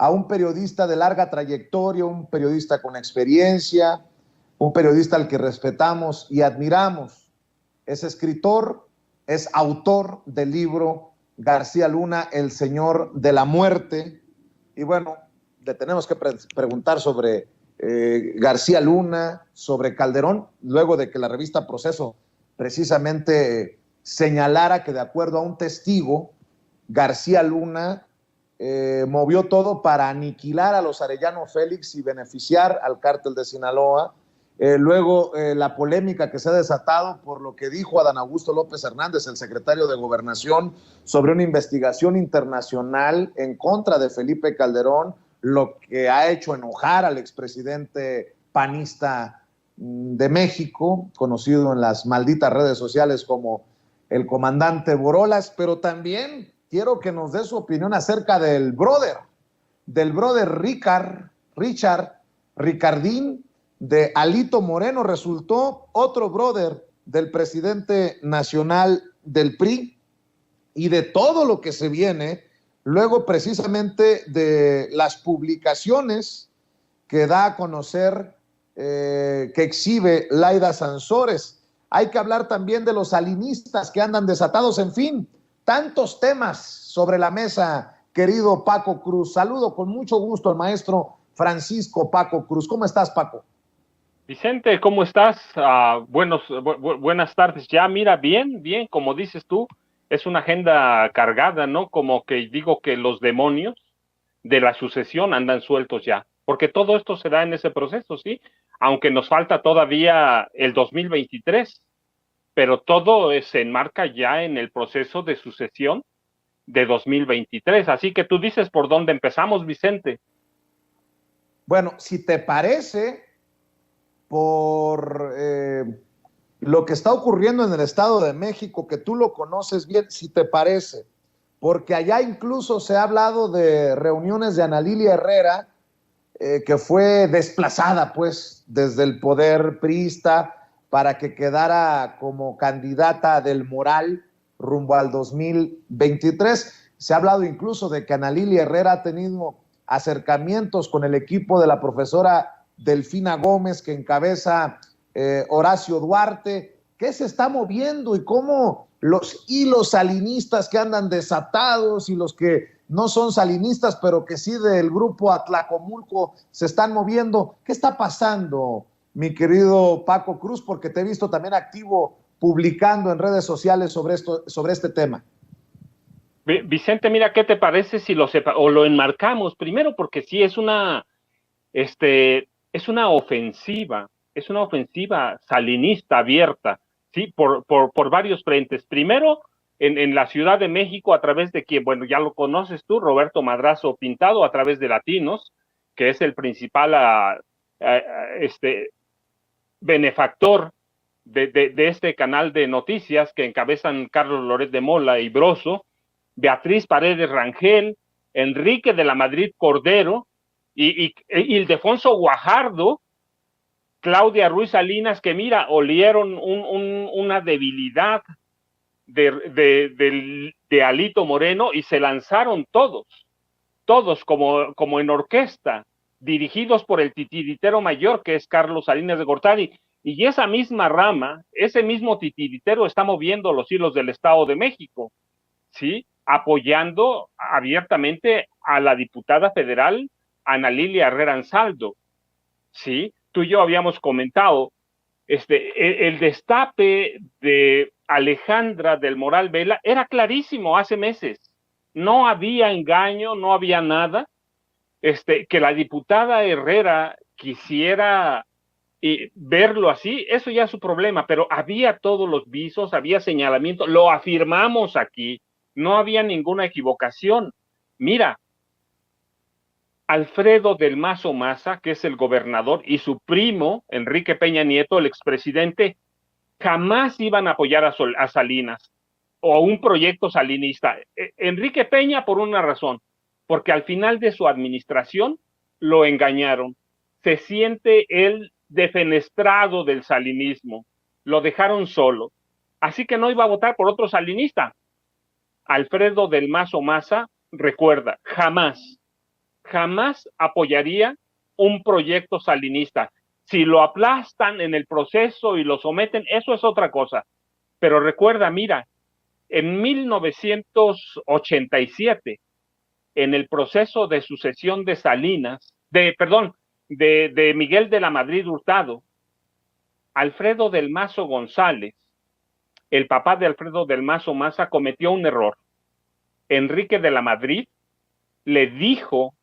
a un periodista de larga trayectoria, un periodista con experiencia, un periodista al que respetamos y admiramos. Es escritor, es autor del libro García Luna, El Señor de la Muerte. Y bueno, le tenemos que preguntar sobre García Luna, sobre Calderón, luego de que la revista Proceso precisamente señalara que, de acuerdo a un testigo, García Luna movió todo para aniquilar a los Arellano Félix y beneficiar al cártel de Sinaloa. Luego la polémica que se ha desatado por lo que dijo Adán Augusto López Hernández, el secretario de Gobernación, sobre una investigación internacional en contra de Felipe Calderón, lo que ha hecho enojar al expresidente panista de México, conocido en las malditas redes sociales como el comandante Borolas. Pero también quiero que nos dé su opinión acerca del brother Ricardín, de Alito Moreno. Resultó otro brother del presidente nacional del PRI, y de todo lo que se viene luego precisamente de las publicaciones que da a conocer, que exhibe Laida Sansores. Hay que hablar también de los salinistas que andan desatados. En fin, tantos temas sobre la mesa, querido Paco Cruz. Saludo con mucho gusto al maestro Francisco Paco Cruz. ¿Cómo estás, Paco? Vicente, ¿cómo estás? Buenas tardes. Ya, mira, bien, como dices tú, es una agenda cargada, ¿no? Como que digo que los demonios de la sucesión andan sueltos ya, porque todo esto se da en ese proceso, ¿sí? Aunque nos falta todavía el 2023, pero todo se enmarca ya en el proceso de sucesión de 2023. Así que tú dices por dónde empezamos, Vicente. Bueno, si te parece, por lo que está ocurriendo en el Estado de México, que tú lo conoces bien, si te parece, porque allá incluso se ha hablado de reuniones de Ana Lilia Herrera, que fue desplazada pues desde el poder priista para que quedara como candidata del Moral rumbo al 2023. Se ha hablado incluso de que Ana Lilia Herrera ha tenido acercamientos con el equipo de la profesora Delfina Gómez, que encabeza Horacio Duarte. ¿Qué se está moviendo y cómo los hilos salinistas que andan desatados y los que no son salinistas, pero que sí del grupo Atlacomulco se están moviendo? ¿Qué está pasando, mi querido Paco Cruz? Porque te he visto también activo publicando en redes sociales sobre este tema. Vicente, mira, ¿qué te parece si lo enmarcamos primero? Porque sí es una ofensiva, salinista abierta, ¿sí? Por varios frentes. Primero, en la Ciudad de México, a través de quien, bueno, ya lo conoces tú, Roberto Madrazo Pintado, a través de Latinos, que es el principal benefactor de este canal de noticias que encabezan Carlos Loret de Mola y Broso, Beatriz Paredes Rangel, Enrique de la Madrid Cordero, y Ildefonso Guajardo, Claudia Ruiz Salinas, que mira, olieron una debilidad de Alito Moreno y se lanzaron todos como en orquesta, dirigidos por el titiritero mayor que es Carlos Salinas de Gortari. Y esa misma rama, ese mismo titiritero está moviendo los hilos del Estado de México, ¿sí? Apoyando abiertamente a la diputada federal Ana Lilia Herrera Ansaldo, ¿sí? Tú y yo habíamos comentado el destape de Alejandra del Moral Vela era clarísimo hace meses. No había engaño, no había nada. Que la diputada Herrera quisiera verlo así, eso ya es su problema, pero había todos los visos, había señalamiento, lo afirmamos aquí, no había ninguna equivocación. Mira, Alfredo del Mazo Maza, que es el gobernador, y su primo, Enrique Peña Nieto, el expresidente, jamás iban a apoyar a Salinas o a un proyecto salinista. Enrique Peña por una razón, porque al final de su administración lo engañaron. Se siente él defenestrado del salinismo, lo dejaron solo, así que no iba a votar por otro salinista. Alfredo del Mazo Maza recuerda, jamás jamás apoyaría un proyecto salinista. Si lo aplastan en el proceso y lo someten, eso es otra cosa. Pero recuerda, mira, en 1987, en el proceso de sucesión de Salinas, de Miguel de la Madrid Hurtado, Alfredo del Mazo González, el papá de Alfredo del Mazo Maza, cometió un error. Enrique de la Madrid le dijo,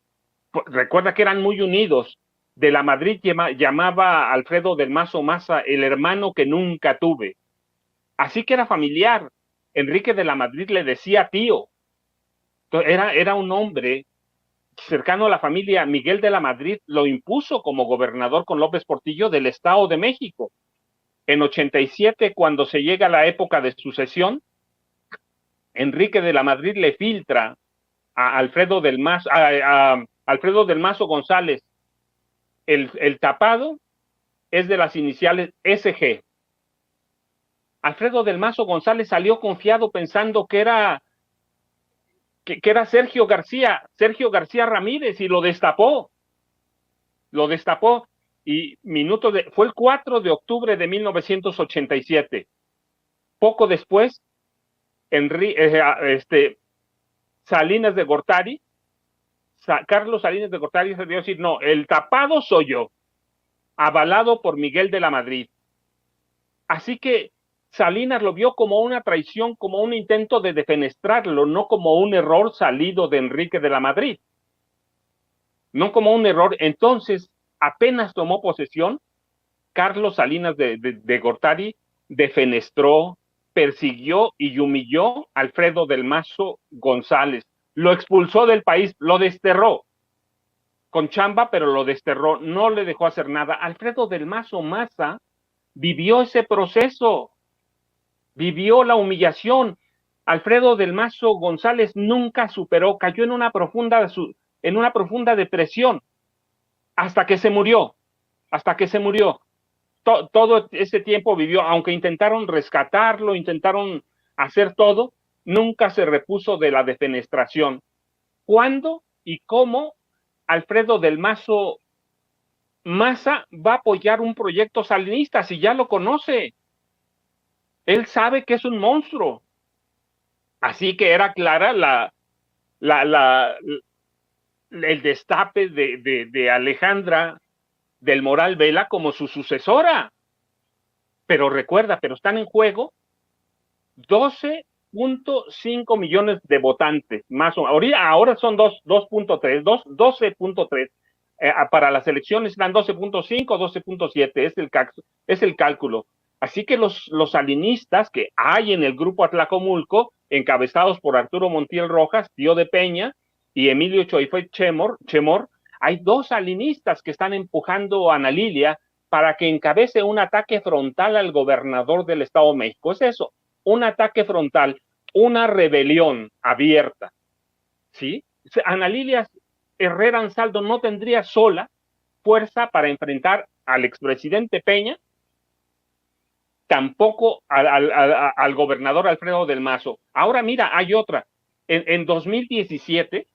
recuerda que eran muy unidos, de la Madrid llamaba a Alfredo del Mazo Maza el hermano que nunca tuve. Así que era familiar. Enrique de la Madrid le decía tío. Era un hombre cercano a la familia. Miguel de la Madrid lo impuso como gobernador con López Portillo del Estado de México. En 87, cuando se llega a la época de sucesión, Enrique de la Madrid le filtra a Alfredo del Mazo, a Alfredo del Mazo González el tapado es de las iniciales SG. Alfredo del Mazo González salió confiado pensando que era Sergio García Ramírez, y lo destapó y fue el 4 de octubre de 1987. Poco después, Salinas de Gortari, Carlos Salinas de Gortari se dio a decir, no, el tapado soy yo, avalado por Miguel de la Madrid. Así que Salinas lo vio como una traición, como un intento de defenestrarlo, no como un error salido de Enrique de la Madrid. No como un error. Entonces, apenas tomó posesión, Carlos Salinas de Gortari defenestró, persiguió y humilló a Alfredo del Mazo González. Lo expulsó del país, lo desterró. Con chamba, pero lo desterró, no le dejó hacer nada. Alfredo del Mazo Maza vivió ese proceso, vivió la humillación. Alfredo del Mazo González nunca superó, cayó en una profunda depresión hasta que se murió. Todo ese tiempo vivió, aunque intentaron rescatarlo, intentaron hacer todo, nunca se repuso de la defenestración. ¿Cuándo y cómo Alfredo del Mazo Maza va a apoyar un proyecto salinista si ya lo conoce? Él sabe que es un monstruo. Así que era clara el destape de Alejandra del Moral Vela como su sucesora. Pero recuerda, están en juego 12.5 millones de votantes, más o menos. Ahora son 12.3. Para las elecciones eran 12.5, 12.7, es el cálculo. Así que los salinistas que hay en el grupo Atlacomulco, encabezados por Arturo Montiel Rojas, tío de Peña, y Emilio Choife Chemor, hay dos salinistas que están empujando a Ana Lilia para que encabece un ataque frontal al gobernador del Estado de México. Es eso, un ataque frontal, una rebelión abierta, ¿sí? Ana Lilia Herrera Ansaldo no tendría sola fuerza para enfrentar al expresidente Peña, tampoco al gobernador Alfredo del Mazo. Ahora mira, hay otra. En 2017,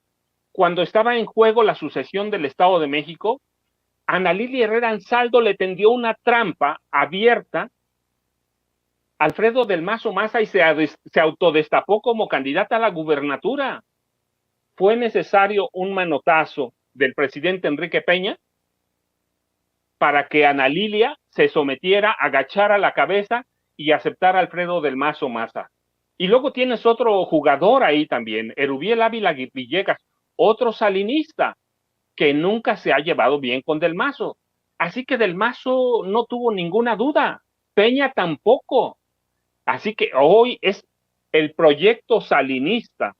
cuando estaba en juego la sucesión del Estado de México, Ana Lilia Herrera Ansaldo le tendió una trampa abierta a Alfredo del Mazo Maza y se autodestapó como candidata a la gubernatura. Fue necesario un manotazo del presidente Enrique Peña para que Ana Lilia se sometiera, agachara la cabeza y aceptara a Alfredo del Mazo Maza. Y luego tienes otro jugador ahí también, Erubiel Ávila Villegas, otro salinista que nunca se ha llevado bien con Del Mazo. Así que Del Mazo no tuvo ninguna duda, Peña tampoco. Así que hoy es el proyecto salinista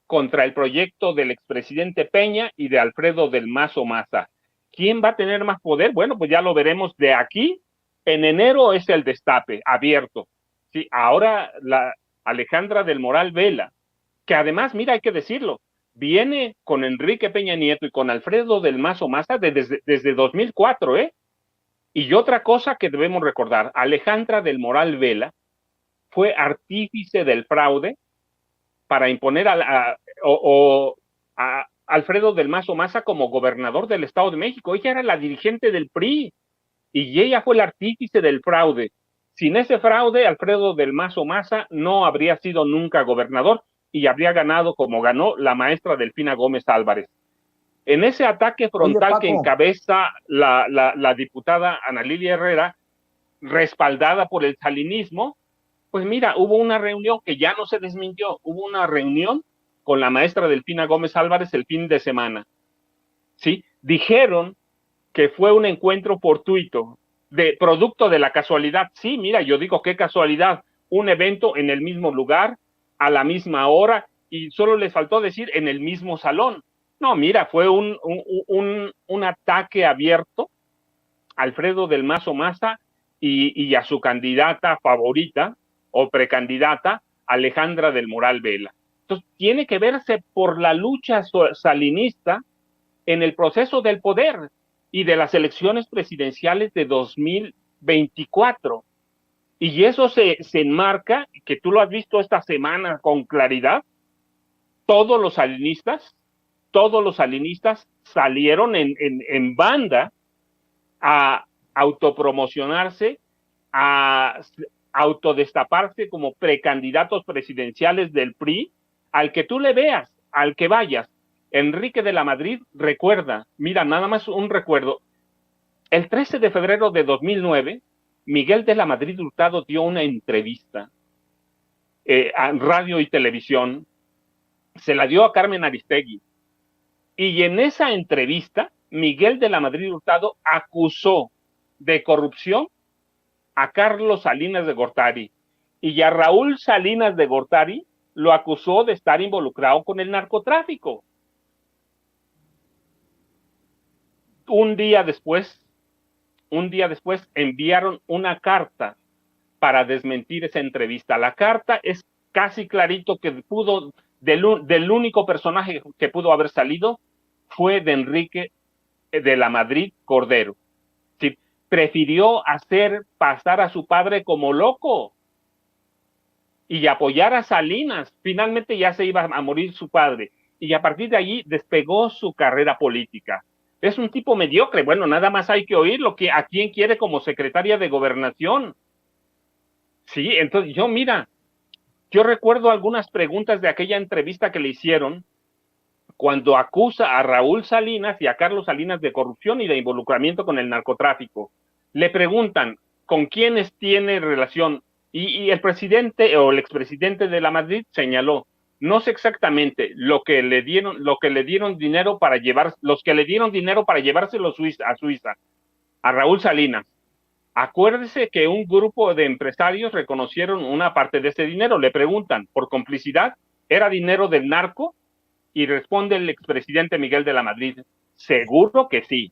contra el proyecto del expresidente Peña y de Alfredo del Mazo Maza. ¿Quién va a tener más poder? Bueno, pues ya lo veremos de aquí. En enero es el destape abierto. Sí, ahora la Alejandra del Moral Vela, que además, mira, hay que decirlo, viene con Enrique Peña Nieto y con Alfredo del Mazo Maza desde 2004, ¿eh? Y otra cosa que debemos recordar, Alejandra del Moral Vela fue artífice del fraude para imponer Alfredo del Mazo Maza como gobernador del Estado de México. Ella era la dirigente del PRI y ella fue el artífice del fraude. Sin ese fraude, Alfredo del Mazo Maza no habría sido nunca gobernador y habría ganado como ganó la maestra Delfina Gómez Álvarez. En ese ataque frontal Oye, que Paco, encabeza la diputada Ana Lilia Herrera, respaldada por el salinismo, pues mira, hubo una reunión que ya no se desmintió, hubo una reunión con la maestra Delfina Gómez Álvarez el fin de semana. ¿Sí? Dijeron que fue un encuentro fortuito, de producto de la casualidad. Sí, mira, yo digo qué casualidad, un evento en el mismo lugar, a la misma hora, y solo les faltó decir en el mismo salón. No, mira, fue un ataque abierto a Alfredo del Mazo Maza y a su candidata favorita o precandidata, Alejandra del Moral Vela. Entonces, tiene que verse por la lucha salinista en el proceso del poder y de las elecciones presidenciales de 2024. Y eso se enmarca, que tú lo has visto esta semana con claridad, todos los salinistas salieron en banda a autopromocionarse, a autodestaparse como precandidatos presidenciales del PRI, al que tú le veas, al que vayas. Enrique de la Madrid, recuerda, mira, nada más un recuerdo, el 13 de febrero de 2009, Miguel de la Madrid Hurtado dio una entrevista a radio y televisión, se la dio a Carmen Aristegui, y en esa entrevista, Miguel de la Madrid Hurtado acusó de corrupción a Carlos Salinas de Gortari, y a Raúl Salinas de Gortari lo acusó de estar involucrado con el narcotráfico. Un día después enviaron una carta para desmentir esa entrevista. La carta es casi clarito que pudo, del único personaje que pudo haber salido fue de Enrique de la Madrid Cordero. Sí, prefirió hacer pasar a su padre como loco y apoyar a Salinas. Finalmente ya se iba a morir su padre y a partir de allí despegó su carrera política. Es un tipo mediocre. Bueno, nada más hay que oír lo que a quién quiere como secretaria de Gobernación. Sí, entonces yo recuerdo algunas preguntas de aquella entrevista que le hicieron cuando acusa a Raúl Salinas y a Carlos Salinas de corrupción y de involucramiento con el narcotráfico. Le preguntan con quiénes tiene relación y el presidente o el expresidente de la Madrid señaló, no sé exactamente lo que le dieron dinero para los que le dieron dinero para llevárselo a Suiza, a Raúl Salinas. Acuérdese que un grupo de empresarios reconocieron una parte de ese dinero. Le preguntan, ¿por complicidad? ¿Era dinero del narco? Y responde el expresidente Miguel de la Madrid, seguro que sí.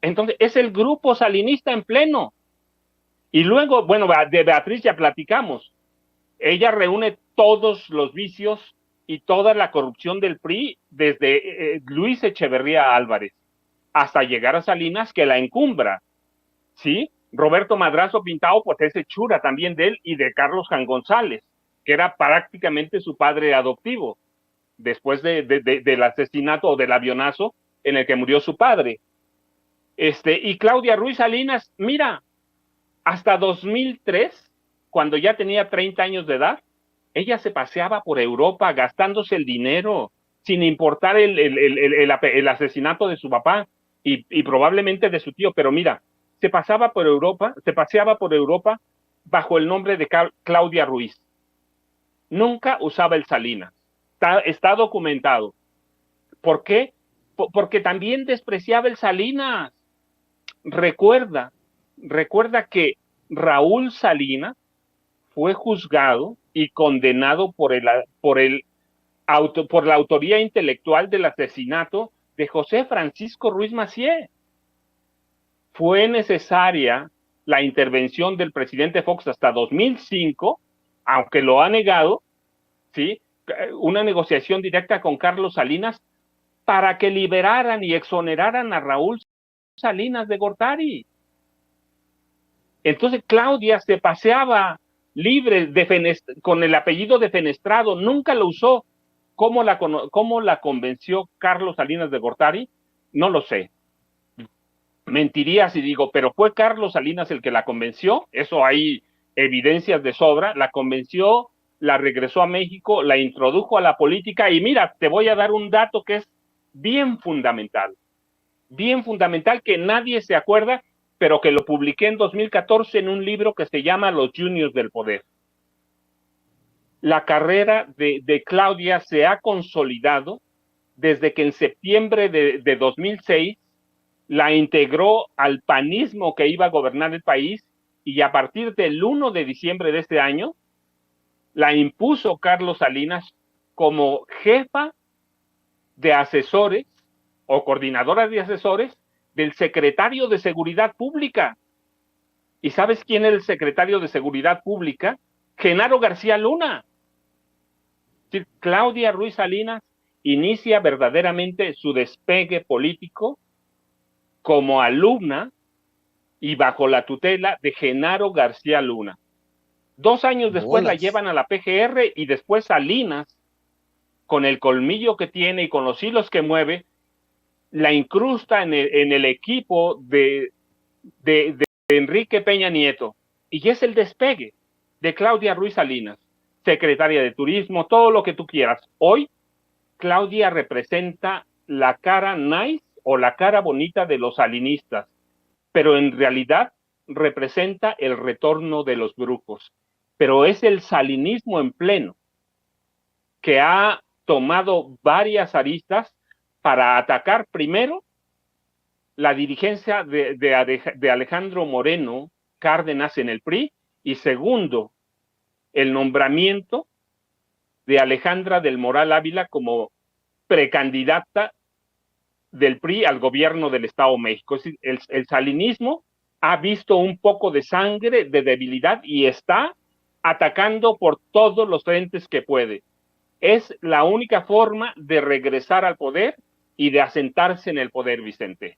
Entonces, es el grupo salinista en pleno. Y luego, bueno, de Beatriz ya platicamos. Ella reúne todos los vicios y toda la corrupción del PRI desde Luis Echeverría Álvarez hasta llegar a Salinas, que la encumbra. ¿Sí? Roberto Madrazo Pintado, pues es hechura también de él y de Carlos Jan González, que era prácticamente su padre adoptivo, después del asesinato o del avionazo en el que murió su padre. Y Claudia Ruiz Salinas, mira, hasta 2003, cuando ya tenía 30 años de edad, ella se paseaba por Europa gastándose el dinero, sin importar el asesinato de su papá y probablemente de su tío, pero mira, se paseaba por Europa bajo el nombre de Claudia Ruiz. Nunca usaba el Salinas. Está documentado. ¿Por qué? Porque también despreciaba el Salinas. Recuerda que Raúl Salinas fue juzgado y condenado por la autoría intelectual del asesinato de José Francisco Ruiz Massieu. Fue necesaria la intervención del presidente Fox hasta 2005, aunque lo ha negado, ¿sí? Una negociación directa con Carlos Salinas para que liberaran y exoneraran a Raúl Salinas de Gortari. Entonces Claudia se paseaba libre con el apellido de Fenestrado, nunca lo usó. ¿Cómo la convenció Carlos Salinas de Gortari? No lo sé. Mentiría si digo, pero fue Carlos Salinas el que la convenció, eso hay evidencias de sobra, la convenció, la regresó a México, la introdujo a la política y mira, te voy a dar un dato que es bien fundamental que nadie se acuerda, pero que lo publiqué en 2014 en un libro que se llama Los Juniors del Poder. La carrera de Claudia se ha consolidado desde que en septiembre de 2006 la integró al panismo que iba a gobernar el país y a partir del 1 de diciembre de este año la impuso Carlos Salinas como jefa de asesores o coordinadora de asesores del secretario de Seguridad Pública. ¿Y sabes quién es el secretario de Seguridad Pública? Genaro García Luna. Claudia Ruiz Salinas inicia verdaderamente su despegue político como alumna y bajo la tutela de Genaro García Luna. 2 años después la llevan a la PGR y después Salinas, con el colmillo que tiene y con los hilos que mueve, la incrusta en el equipo de Enrique Peña Nieto. Y es el despegue de Claudia Ruiz Salinas, secretaria de Turismo, todo lo que tú quieras. Hoy, Claudia representa la cara nice o la cara bonita de los salinistas, pero en realidad representa el retorno de los brujos. Pero es el salinismo en pleno que ha tomado varias aristas para atacar primero la dirigencia de Alejandro Moreno Cárdenas en el PRI y segundo, el nombramiento de Alejandra del Moral Ávila como precandidata del PRI al gobierno del Estado de México. Es decir, el salinismo ha visto un poco de sangre, de debilidad y está atacando por todos los frentes que puede. Es la única forma de regresar al poder y de asentarse en el poder, Vicente.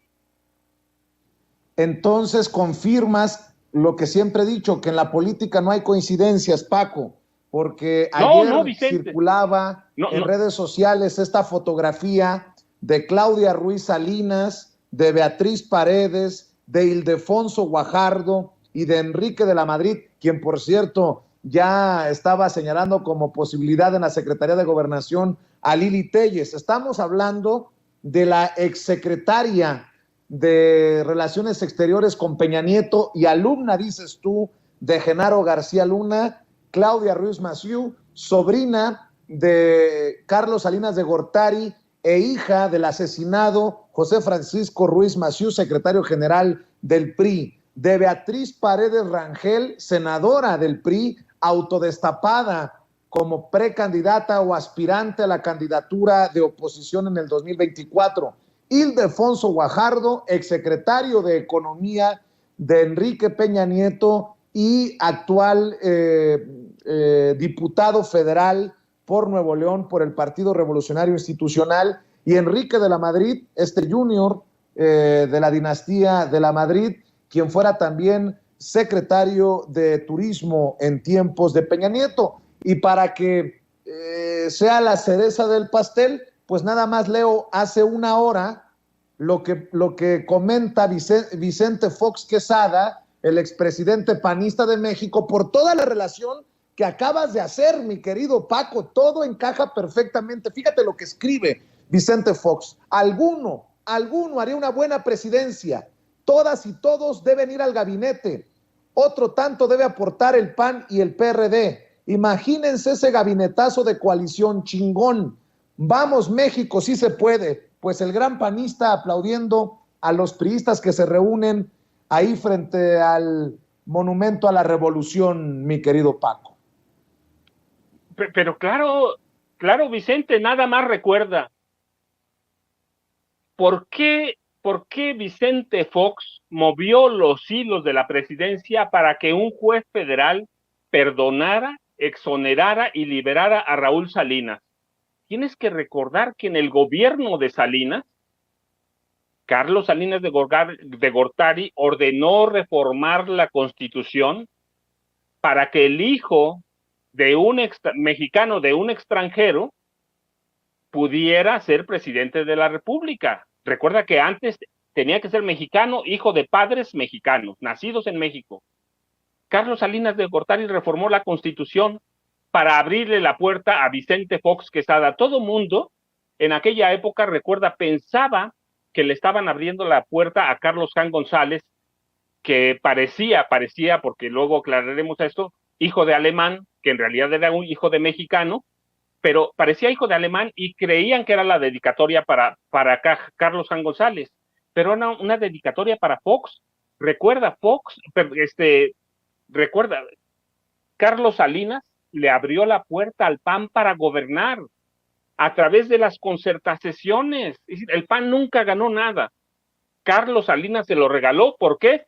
Entonces confirmas lo que siempre he dicho, que en la política no hay coincidencias, Paco, porque ayer circulaba en redes sociales esta fotografía de Claudia Ruiz Salinas, de Beatriz Paredes, de Ildefonso Guajardo y de Enrique de la Madrid, quien por cierto ya estaba señalando como posibilidad en la Secretaría de Gobernación a Lili Téllez. Estamos hablando de la exsecretaria de Relaciones Exteriores con Peña Nieto y alumna, dices tú, de Genaro García Luna, Claudia Ruiz Massieu, sobrina de Carlos Salinas de Gortari e hija del asesinado José Francisco Ruiz Massieu, secretario general del PRI, de Beatriz Paredes Rangel, senadora del PRI, autodestapada como precandidata o aspirante a la candidatura de oposición en el 2024. Ildefonso Guajardo, exsecretario de Economía de Enrique Peña Nieto y actual diputado federal por Nuevo León por el Partido Revolucionario Institucional, y Enrique de la Madrid, este junior de la dinastía de la Madrid, quien fuera también secretario de Turismo en tiempos de Peña Nieto. Y para que sea la cereza del pastel, pues nada más leo hace una hora lo que comenta Vicente Fox Quesada, el expresidente panista de México, por toda la relación que acabas de hacer, mi querido Paco. Todo encaja perfectamente. Fíjate lo que escribe Vicente Fox. Alguno haría una buena presidencia. Todas y todos deben ir al gabinete. Otro tanto debe aportar el PAN y el PRD. Imagínense ese gabinetazo de coalición chingón. Vamos, México, sí se puede. Pues el gran panista aplaudiendo a los priistas que se reúnen ahí frente al Monumento a la Revolución, mi querido Paco. Pero claro, Vicente, nada más recuerda. ¿Por qué Vicente Fox movió los hilos de la presidencia para que un juez federal perdonara, exonerara y liberara a Raúl Salinas? Tienes que recordar que en el gobierno de Salinas, Carlos Salinas de Gortari ordenó reformar la Constitución para que el hijo de un mexicano de un extranjero pudiera ser presidente de la República. Recuerda que antes tenía que ser mexicano, hijo de padres mexicanos, nacidos en México. Carlos Salinas de Gortari reformó la Constitución para abrirle la puerta a Vicente Fox Quesada. Todo mundo en aquella época, recuerda, pensaba que le estaban abriendo la puerta a Carlos Jan González, que parecía, porque luego aclararemos esto, hijo de alemán, que en realidad era un hijo de mexicano, pero parecía hijo de alemán y creían que era la dedicatoria para Carlos Jan González, pero era una dedicatoria para Fox. Recuerda, recuerda, Carlos Salinas le abrió la puerta al PAN para gobernar a través de las concertaciones. El PAN nunca ganó nada. Carlos Salinas se lo regaló. ¿Por qué?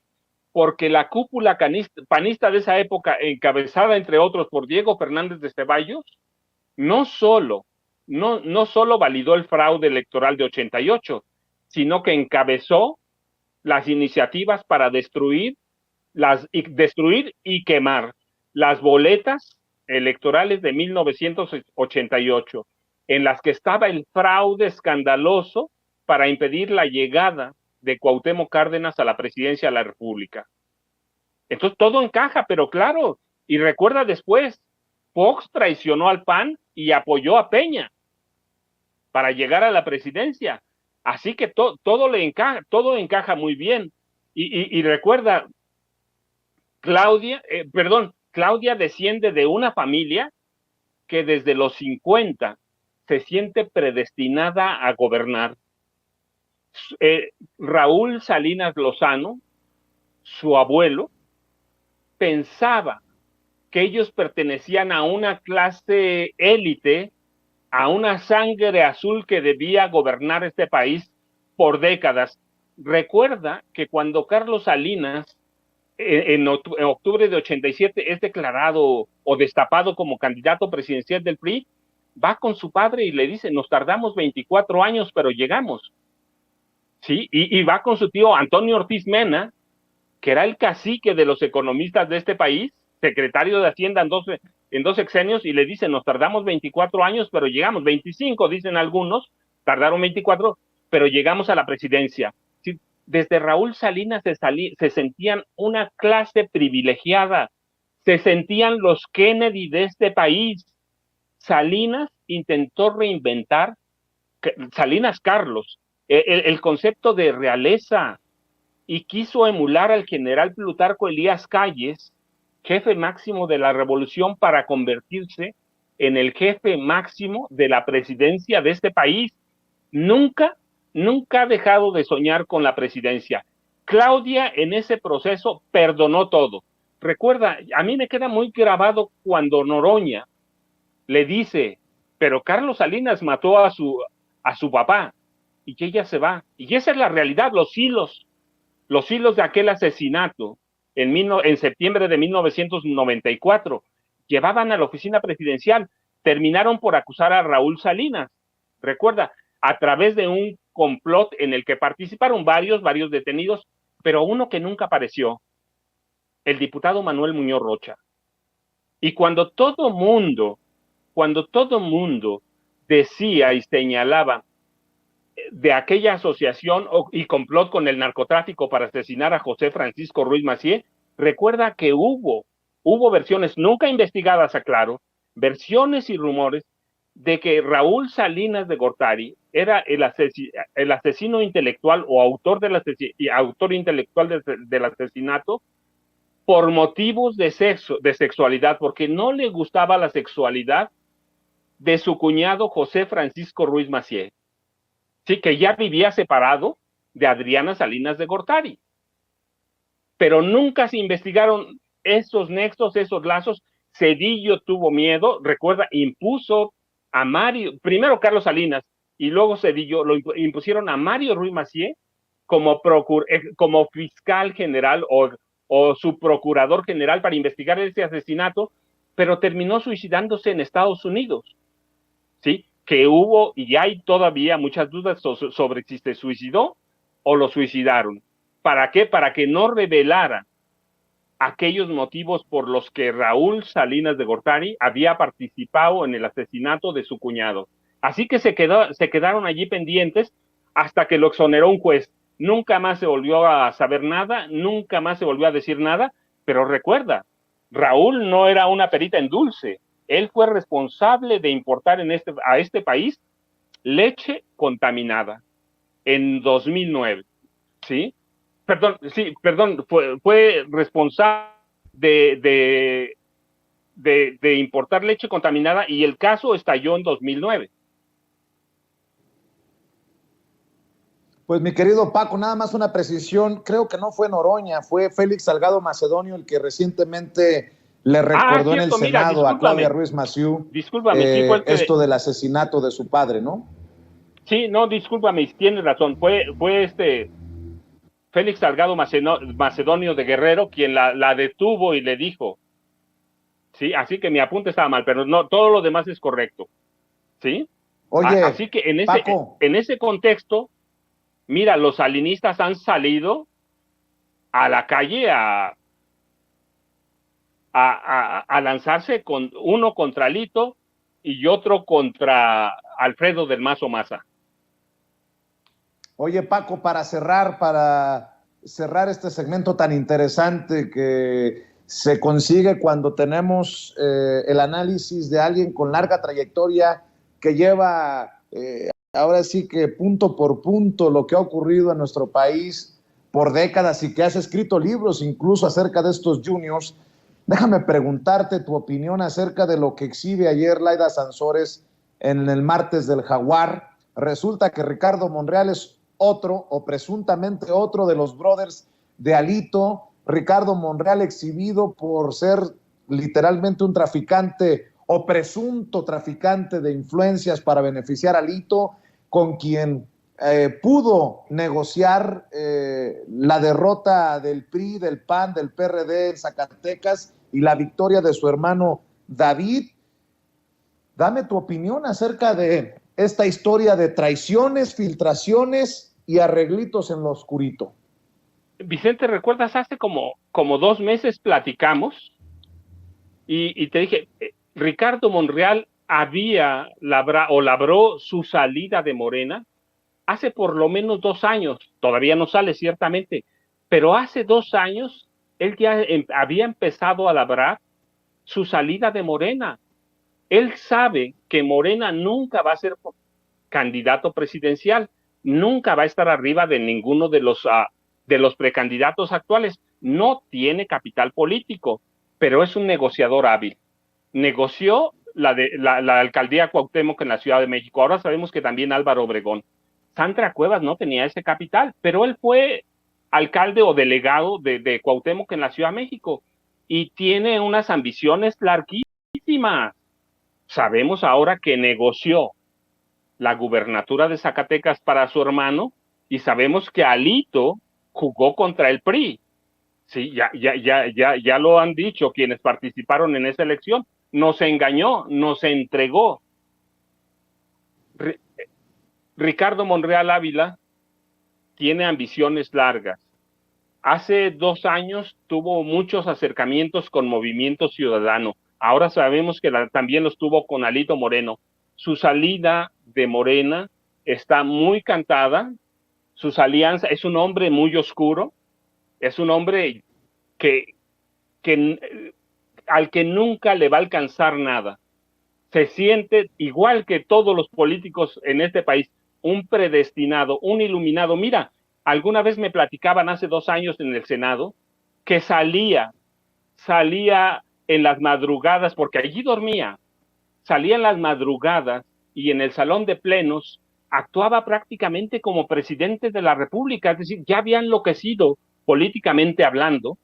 Porque la cúpula panista de esa época, encabezada entre otros por Diego Fernández de Ceballos, no solo validó el fraude electoral de 88, sino que encabezó las iniciativas para destruir y quemar las boletas electorales de 1988, en las que estaba el fraude escandaloso para impedir la llegada de Cuauhtémoc Cárdenas a la presidencia de la República. Entonces todo encaja, pero claro, y recuerda después, Fox traicionó al PAN y apoyó a Peña para llegar a la presidencia. Así que todo encaja muy bien. Y recuerda, Claudia desciende de una familia que desde los 50 se siente predestinada a gobernar. Raúl Salinas Lozano, su abuelo, pensaba que ellos pertenecían a una clase élite, a una sangre azul que debía gobernar este país por décadas. Recuerda que cuando Carlos Salinas en octubre de 87 es declarado o destapado como candidato presidencial del PRI, va con su padre y le dice, nos tardamos 24 años, pero llegamos. ¿Sí? Y va con su tío Antonio Ortiz Mena, que era el cacique de los economistas de este país, secretario de Hacienda en dos sexenios, y le dice, nos tardamos 24 años, pero llegamos, 25, dicen algunos, tardaron 24, pero llegamos a la presidencia. ¿Sí? Desde Raúl Salinas se sentían una clase privilegiada, se sentían los Kennedy de este país. Salinas intentó reinventar, Salinas Carlos, el concepto de realeza, y quiso emular al general Plutarco Elías Calles, jefe máximo de la revolución, para convertirse en el jefe máximo de la presidencia de este país. Nunca ha dejado de soñar con la presidencia. Claudia en ese proceso perdonó todo. Recuerda, a mí me queda muy grabado cuando Noroña le dice, pero Carlos Salinas mató a su papá, y que ella se va. Y esa es la realidad, los hilos de aquel asesinato en septiembre de 1994 llevaban a la oficina presidencial, terminaron por acusar a Raúl Salinas. Recuerda, a través de un complot en el que participaron varios detenidos, pero uno que nunca apareció, el diputado Manuel Muñoz Rocha. Y cuando todo mundo decía y señalaba de aquella asociación y complot con el narcotráfico para asesinar a José Francisco Ruiz Massieu, recuerda que hubo versiones nunca investigadas, aclaro, versiones y rumores de que Raúl Salinas de Gortari era el asesino intelectual o autor intelectual del asesinato por motivos de sexualidad, porque no le gustaba la sexualidad de su cuñado José Francisco Ruiz Massieu. Sí, que ya vivía separado de Adriana Salinas de Gortari. Pero nunca se investigaron esos nexos, esos lazos. Cedillo tuvo miedo, recuerda, impuso a Mario, primero Carlos Salinas, y luego Cedillo, lo impusieron a Mario Ruiz Massieu como fiscal general o su procurador general para investigar ese asesinato, pero terminó suicidándose en Estados Unidos. ¿Sí? Que hubo y hay todavía muchas dudas sobre si se suicidó o lo suicidaron. ¿Para qué? Para que no revelara aquellos motivos por los que Raúl Salinas de Gortari había participado en el asesinato de su cuñado. Así que se quedaron allí pendientes hasta que lo exoneró un juez. Nunca más se volvió a saber nada, nunca más se volvió a decir nada, pero recuerda, Raúl no era una perita en dulce. Él fue responsable de importar a este país leche contaminada en 2009, ¿sí? Perdón, fue responsable de importar leche contaminada y el caso estalló en 2009. Pues mi querido Paco, nada más una precisión, creo que no fue Noroña, fue Félix Salgado Macedonio el que recientemente le recordó en el Cierto, mira, Senado a Claudia Ruiz Massieu sí fue el que... esto del asesinato de su padre, ¿no? Sí, no, discúlpame, tienes razón, fue Félix Salgado Macedonio de Guerrero quien la detuvo y le dijo, sí, así que mi apunte estaba mal, pero no, todo lo demás es correcto, ¿sí? Oye, Así que Paco, en ese contexto, mira, los salinistas han salido a la calle a lanzarse con uno contra Lito y otro contra Alfredo del Mazo Maza. Oye, Paco, para cerrar este segmento tan interesante que se consigue cuando tenemos el análisis de alguien con larga trayectoria que lleva ahora sí que punto por punto lo que ha ocurrido en nuestro país por décadas y que has escrito libros incluso acerca de estos juniors. Déjame preguntarte tu opinión acerca de lo que exhibe ayer Laida Sansores en el martes del Jaguar. Resulta que Ricardo Monreal es otro o presuntamente otro de los brothers de Alito. Ricardo Monreal exhibido por ser literalmente un traficante o presunto traficante de influencias para beneficiar a Alito, con quien pudo negociar la derrota del PRI, del PAN, del PRD en Zacatecas y la victoria de su hermano David. Dame tu opinión acerca de esta historia de traiciones, filtraciones y arreglitos en lo oscurito. Vicente, ¿recuerdas? Hace como 2 meses platicamos y te dije, Ricardo Monreal labró su salida de Morena hace por lo menos 2 años, todavía no sale ciertamente, pero hace 2 años él ya había empezado a labrar su salida de Morena. Él sabe que Morena nunca va a ser candidato presidencial, nunca va a estar arriba de ninguno de los precandidatos actuales. No tiene capital político, pero es un negociador hábil. Negoció la alcaldía Cuauhtémoc en la Ciudad de México. Ahora sabemos que también Álvaro Obregón. Sandra Cuevas no tenía ese capital, pero él fue alcalde o delegado de Cuauhtémoc en la Ciudad de México y tiene unas ambiciones larguísimas. Sabemos ahora que negoció la gubernatura de Zacatecas para su hermano y sabemos que Alito jugó contra el PRI. Sí, ya lo han dicho quienes participaron en esa elección. Nos engañó, nos entregó. Ricardo Monreal Ávila tiene ambiciones largas. Hace 2 años tuvo muchos acercamientos con Movimiento Ciudadano. Ahora sabemos que también los tuvo con Alito Moreno. Su salida de Morena está muy cantada. Sus alianzas, es un hombre muy oscuro. Es un hombre que al que nunca le va a alcanzar nada. Se siente igual que todos los políticos en este país, un predestinado, un iluminado. Mira, alguna vez me platicaban hace 2 años en el Senado que salía en las madrugadas, porque allí dormía, salía en las madrugadas y en el salón de plenos actuaba prácticamente como presidente de la República, es decir, ya había enloquecido políticamente hablando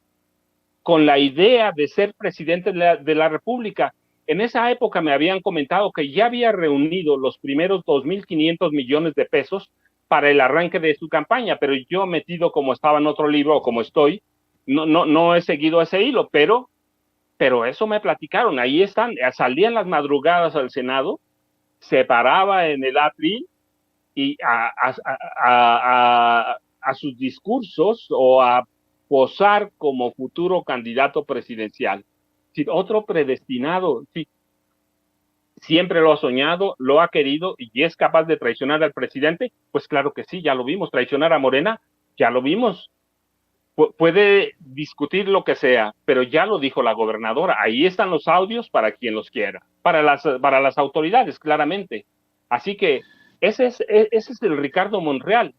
con la idea de ser presidente de la República. En esa época me habían comentado que ya había reunido los primeros 2.500 millones de pesos para el arranque de su campaña, pero yo metido como estaba en otro libro o como estoy, no he seguido ese hilo, pero eso me platicaron. Ahí están, salían las madrugadas al Senado, se paraba en el atril y a sus discursos o a posar como futuro candidato presidencial. Sí, otro predestinado. Sí. siempre lo ha soñado, lo ha querido y es capaz de traicionar al presidente, pues claro que sí, ya lo vimos. Traicionar a Morena, ya lo vimos. Puede discutir lo que sea, pero ya lo dijo la gobernadora. Ahí están los audios para quien los quiera, para las autoridades, claramente. Así que ese es el Ricardo Monreal,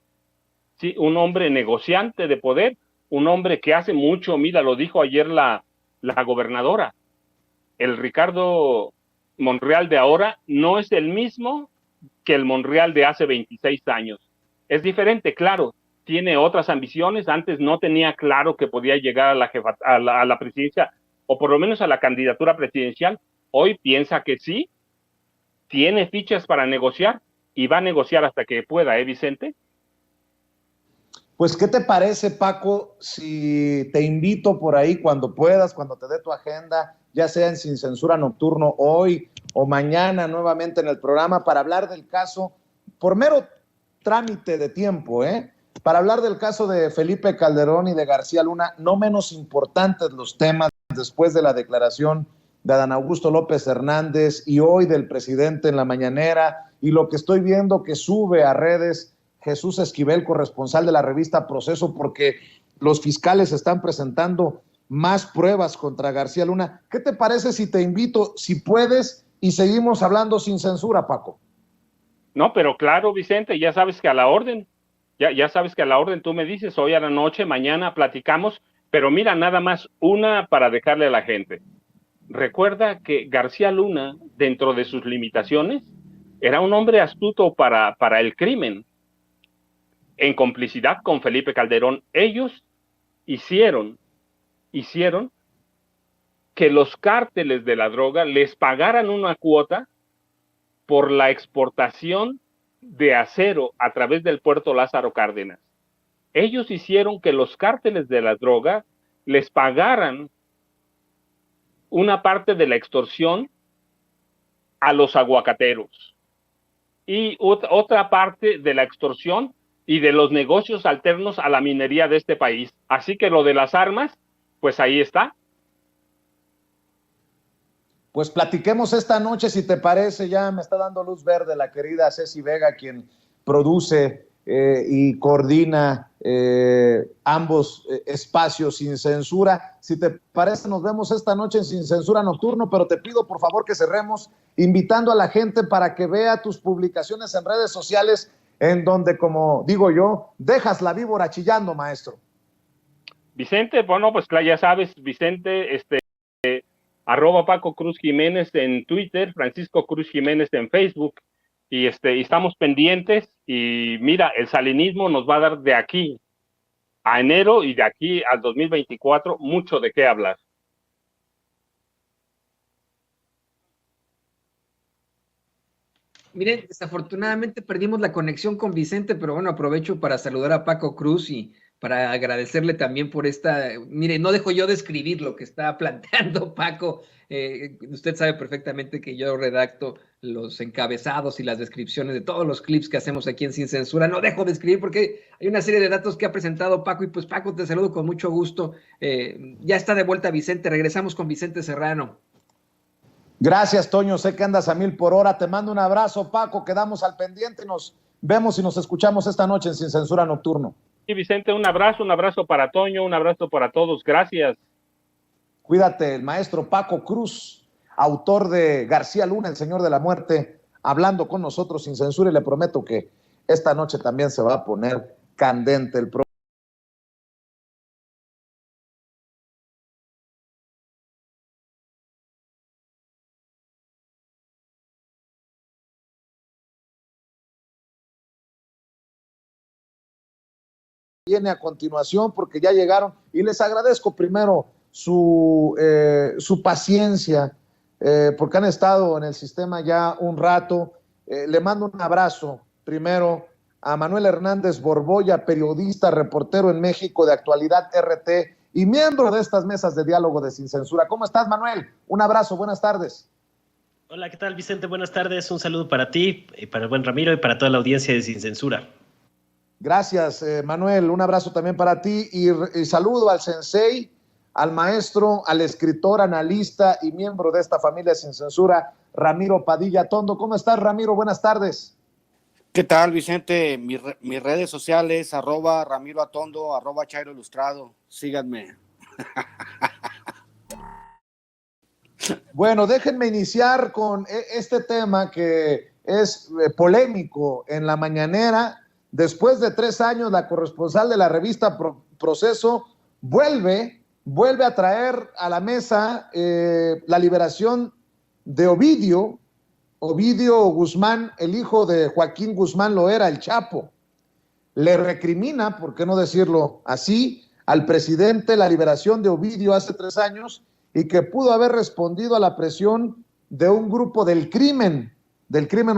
¿sí? Un hombre negociante de poder, un hombre que hace mucho, mira, lo dijo ayer la gobernadora, el Ricardo Monreal de ahora no es el mismo que el Monreal de hace 26 años. Es diferente, claro, tiene otras ambiciones. Antes no tenía claro que podía llegar a la presidencia, o por lo menos a la candidatura presidencial. Hoy piensa que sí, tiene fichas para negociar y va a negociar hasta que pueda, Vicente? Pues, ¿qué te parece, Paco, si te invito por ahí cuando puedas, cuando te dé tu agenda, ya sea en Sin Censura Nocturno hoy o mañana nuevamente en el programa, para hablar del caso, por mero trámite de tiempo, para hablar del caso de Felipe Calderón y de García Luna, no menos importantes los temas después de la declaración de Adán Augusto López Hernández y hoy del presidente en la mañanera, y lo que estoy viendo que sube a redes Jesús Esquivel, corresponsal de la revista Proceso, porque los fiscales están presentando más pruebas contra García Luna. ¿Qué te parece si te invito, si puedes, y seguimos hablando sin censura, Paco? No, pero claro, Vicente, ya sabes que a la orden, ya sabes que a la orden tú me dices, hoy a la noche, mañana platicamos, pero mira, nada más una para dejarle a la gente. Recuerda que García Luna, dentro de sus limitaciones, era un hombre astuto para el crimen. En complicidad con Felipe Calderón, ellos hicieron que los cárteles de la droga les pagaran una cuota por la exportación de acero a través del puerto Lázaro Cárdenas. Ellos hicieron que los cárteles de la droga les pagaran una parte de la extorsión a los aguacateros y otra parte de la extorsión y de los negocios alternos a la minería de este país. Así que lo de las armas, pues ahí está. Pues platiquemos esta noche, si te parece. Ya me está dando luz verde la querida Ceci Vega, quien produce y coordina ambos espacios Sin Censura. Si te parece, nos vemos esta noche en Sin Censura Nocturno, pero te pido por favor que cerremos invitando a la gente para que vea tus publicaciones en redes sociales, en donde, como digo yo, dejas la víbora chillando, maestro. Vicente, bueno, pues ya sabes, Vicente, @ Paco Cruz Jiménez en Twitter, Francisco Cruz Jiménez en Facebook, y estamos pendientes. Y mira, el salinismo nos va a dar de aquí a enero y de aquí al 2024 mucho de qué hablar. Miren, desafortunadamente perdimos la conexión con Vicente, pero bueno, aprovecho para saludar a Paco Cruz y para agradecerle también por esta. Mire, no dejo yo de escribir lo que está planteando Paco. Usted sabe perfectamente que yo redacto los encabezados y las descripciones de todos los clips que hacemos aquí en Sin Censura. No dejo de escribir porque hay una serie de datos que ha presentado Paco, y pues Paco, te saludo con mucho gusto. Ya está de vuelta Vicente, regresamos con Vicente Serrano. Gracias, Toño, sé que andas a 1000 por hora. Te mando un abrazo, Paco, quedamos al pendiente, nos vemos y nos escuchamos esta noche en Sin Censura Nocturno. Sí, Vicente, un abrazo para Toño, un abrazo para todos, gracias. Cuídate. El maestro Paco Cruz, autor de García Luna, el Señor de la Muerte, hablando con nosotros sin censura, y le prometo que esta noche también se va a poner candente el programa. Viene a continuación, porque ya llegaron, y les agradezco primero su paciencia, porque han estado en el sistema ya un rato. Le mando un abrazo primero a Manuel Hernández Borboya, periodista, reportero en México de Actualidad RT y miembro de estas mesas de diálogo de Sin Censura. ¿Cómo estás, Manuel? Un abrazo, buenas tardes. Hola, ¿qué tal, Vicente? Buenas tardes, un saludo para ti, para el buen Ramiro y para toda la audiencia de Sin Censura. Gracias, Manuel. Un abrazo también para ti y saludo al sensei, al maestro, al escritor, analista y miembro de esta familia sin censura, Ramiro Padilla Tondo. ¿Cómo estás, Ramiro? Buenas tardes. ¿Qué tal, Vicente? Mis redes sociales, @Ramiro Atondo, @Chairo Ilustrado. Síganme. Bueno, déjenme iniciar con este tema que es polémico en la mañanera. Después de 3 años, la corresponsal de la revista Proceso vuelve a traer a la mesa la liberación de Ovidio Guzmán, el hijo de Joaquín Guzmán Loera, el Chapo. Le recrimina, por qué no decirlo así, al presidente la liberación de Ovidio hace 3 años y que pudo haber respondido a la presión de un grupo del crimen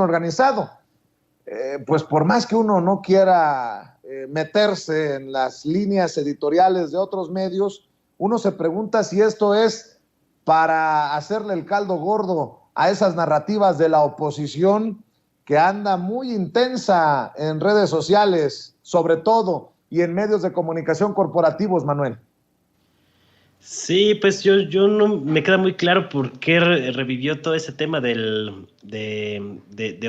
organizado. Pues por más que uno no quiera meterse en las líneas editoriales de otros medios, uno se pregunta si esto es para hacerle el caldo gordo a esas narrativas de la oposición que anda muy intensa en redes sociales, sobre todo, y en medios de comunicación corporativos, Manuel. Sí, pues yo no me queda muy claro por qué revivió todo ese tema de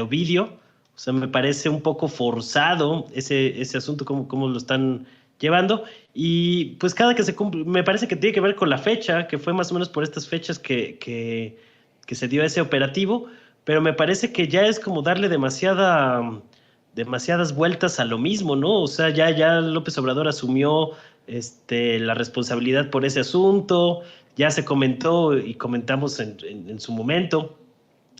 Ovidio. O sea, me parece un poco forzado ese asunto, cómo lo están llevando. Y pues cada que se cumple, me parece que tiene que ver con la fecha, que fue más o menos por estas fechas que se dio ese operativo, pero me parece que ya es como darle demasiadas vueltas a lo mismo, ¿no? O sea, ya López Obrador asumió la responsabilidad por ese asunto, ya se comentó y comentamos en su momento,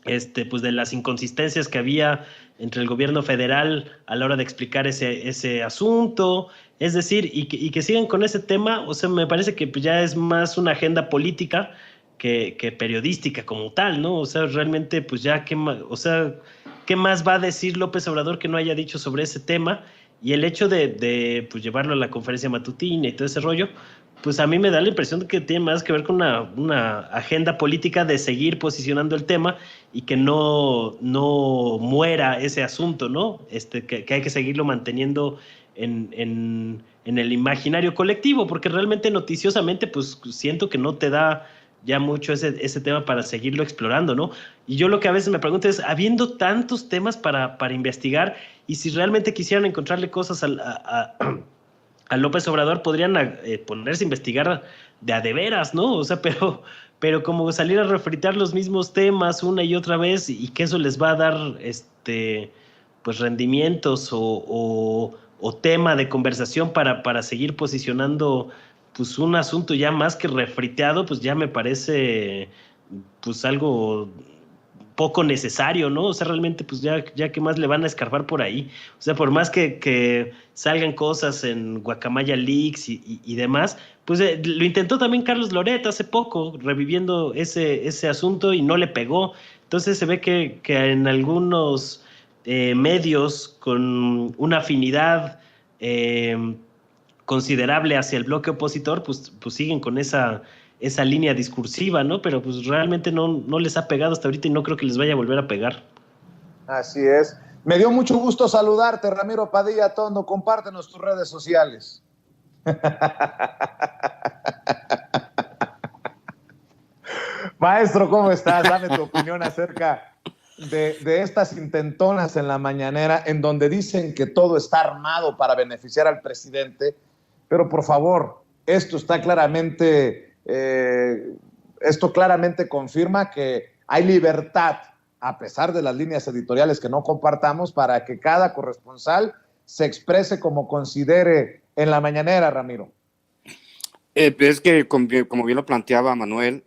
pues de las inconsistencias que había entre el gobierno federal a la hora de explicar ese asunto, es decir, y que sigan con ese tema. O sea, me parece que pues ya es más una agenda política que periodística como tal, ¿no? O sea, realmente, pues ya, ¿qué más va a decir López Obrador que no haya dicho sobre ese tema? Y el hecho de pues, llevarlo a la conferencia matutina y todo ese rollo, pues a mí me da la impresión de que tiene más que ver con una agenda política de seguir posicionando el tema y que no muera ese asunto, ¿no? Que hay que seguirlo manteniendo en el imaginario colectivo, porque realmente noticiosamente, pues siento que no te da ya mucho ese tema para seguirlo explorando, ¿no? Y yo lo que a veces me pregunto es, habiendo tantos temas para investigar, y si realmente quisieran encontrarle cosas a López Obrador, podrían ponerse a investigar de veras, ¿no? O sea, pero como salir a refritar los mismos temas una y otra vez, y que eso les va a dar pues rendimientos o tema de conversación para seguir posicionando pues un asunto ya más que refriteado, pues ya me parece pues algo poco necesario, ¿no? O sea, realmente pues ya que más le van a escarbar por ahí. O sea, por más que salgan cosas en Guacamaya Leaks y demás, pues lo intentó también Carlos Loret hace poco, reviviendo ese asunto y no le pegó. Entonces se ve que en algunos medios con una afinidad considerable hacia el bloque opositor, pues siguen con esa línea discursiva, ¿no? Pero pues realmente no les ha pegado hasta ahorita y no creo que les vaya a volver a pegar. Así es. Me dio mucho gusto saludarte, Ramiro Padilla Tondo. Compártenos tus redes sociales. Maestro, ¿cómo estás? Dame tu opinión acerca de estas intentonas en la mañanera en donde dicen que todo está armado para beneficiar al presidente, pero por favor, esto claramente confirma que hay libertad, a pesar de las líneas editoriales que no compartamos, para que cada corresponsal se exprese como considere en la mañanera, Ramiro. Es que, como bien lo planteaba Manuel,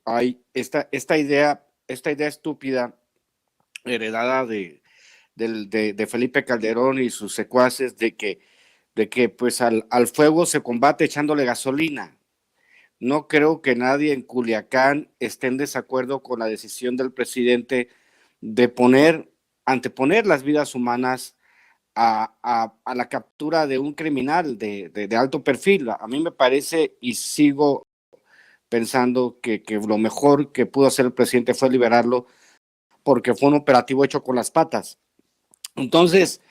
hay esta idea estúpida heredada de Felipe Calderón y sus secuaces de que pues al fuego se combate echándole gasolina. No creo que nadie en Culiacán esté en desacuerdo con la decisión del presidente de anteponer las vidas humanas a la captura de un criminal de alto perfil. A mí me parece, y sigo pensando que lo mejor que pudo hacer el presidente fue liberarlo, porque fue un operativo hecho con las patas. Entonces,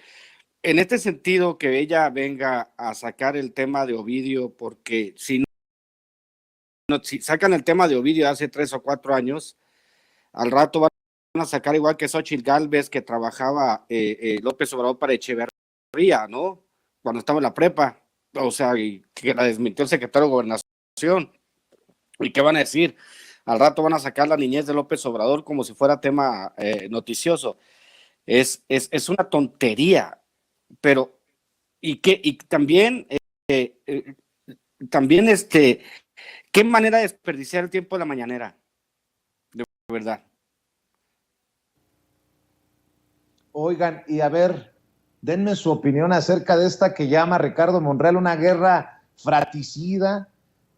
en este sentido, que ella venga a sacar el tema de Ovidio, porque si si sacan el tema de Ovidio hace 3 o 4 años, al rato van a sacar igual que Xóchitl Gálvez, que trabajaba López Obrador para Echeverría, ¿no? Cuando estaba en la prepa, o sea, y que la desmintió el secretario de Gobernación. ¿Y qué van a decir? Al rato van a sacar la niñez de López Obrador como si fuera tema noticioso. Es una tontería, pero y también qué manera de desperdiciar el tiempo de la mañanera, de verdad. Oigan, y a ver, denme su opinión acerca de esta que llama Ricardo Monreal una guerra fratricida,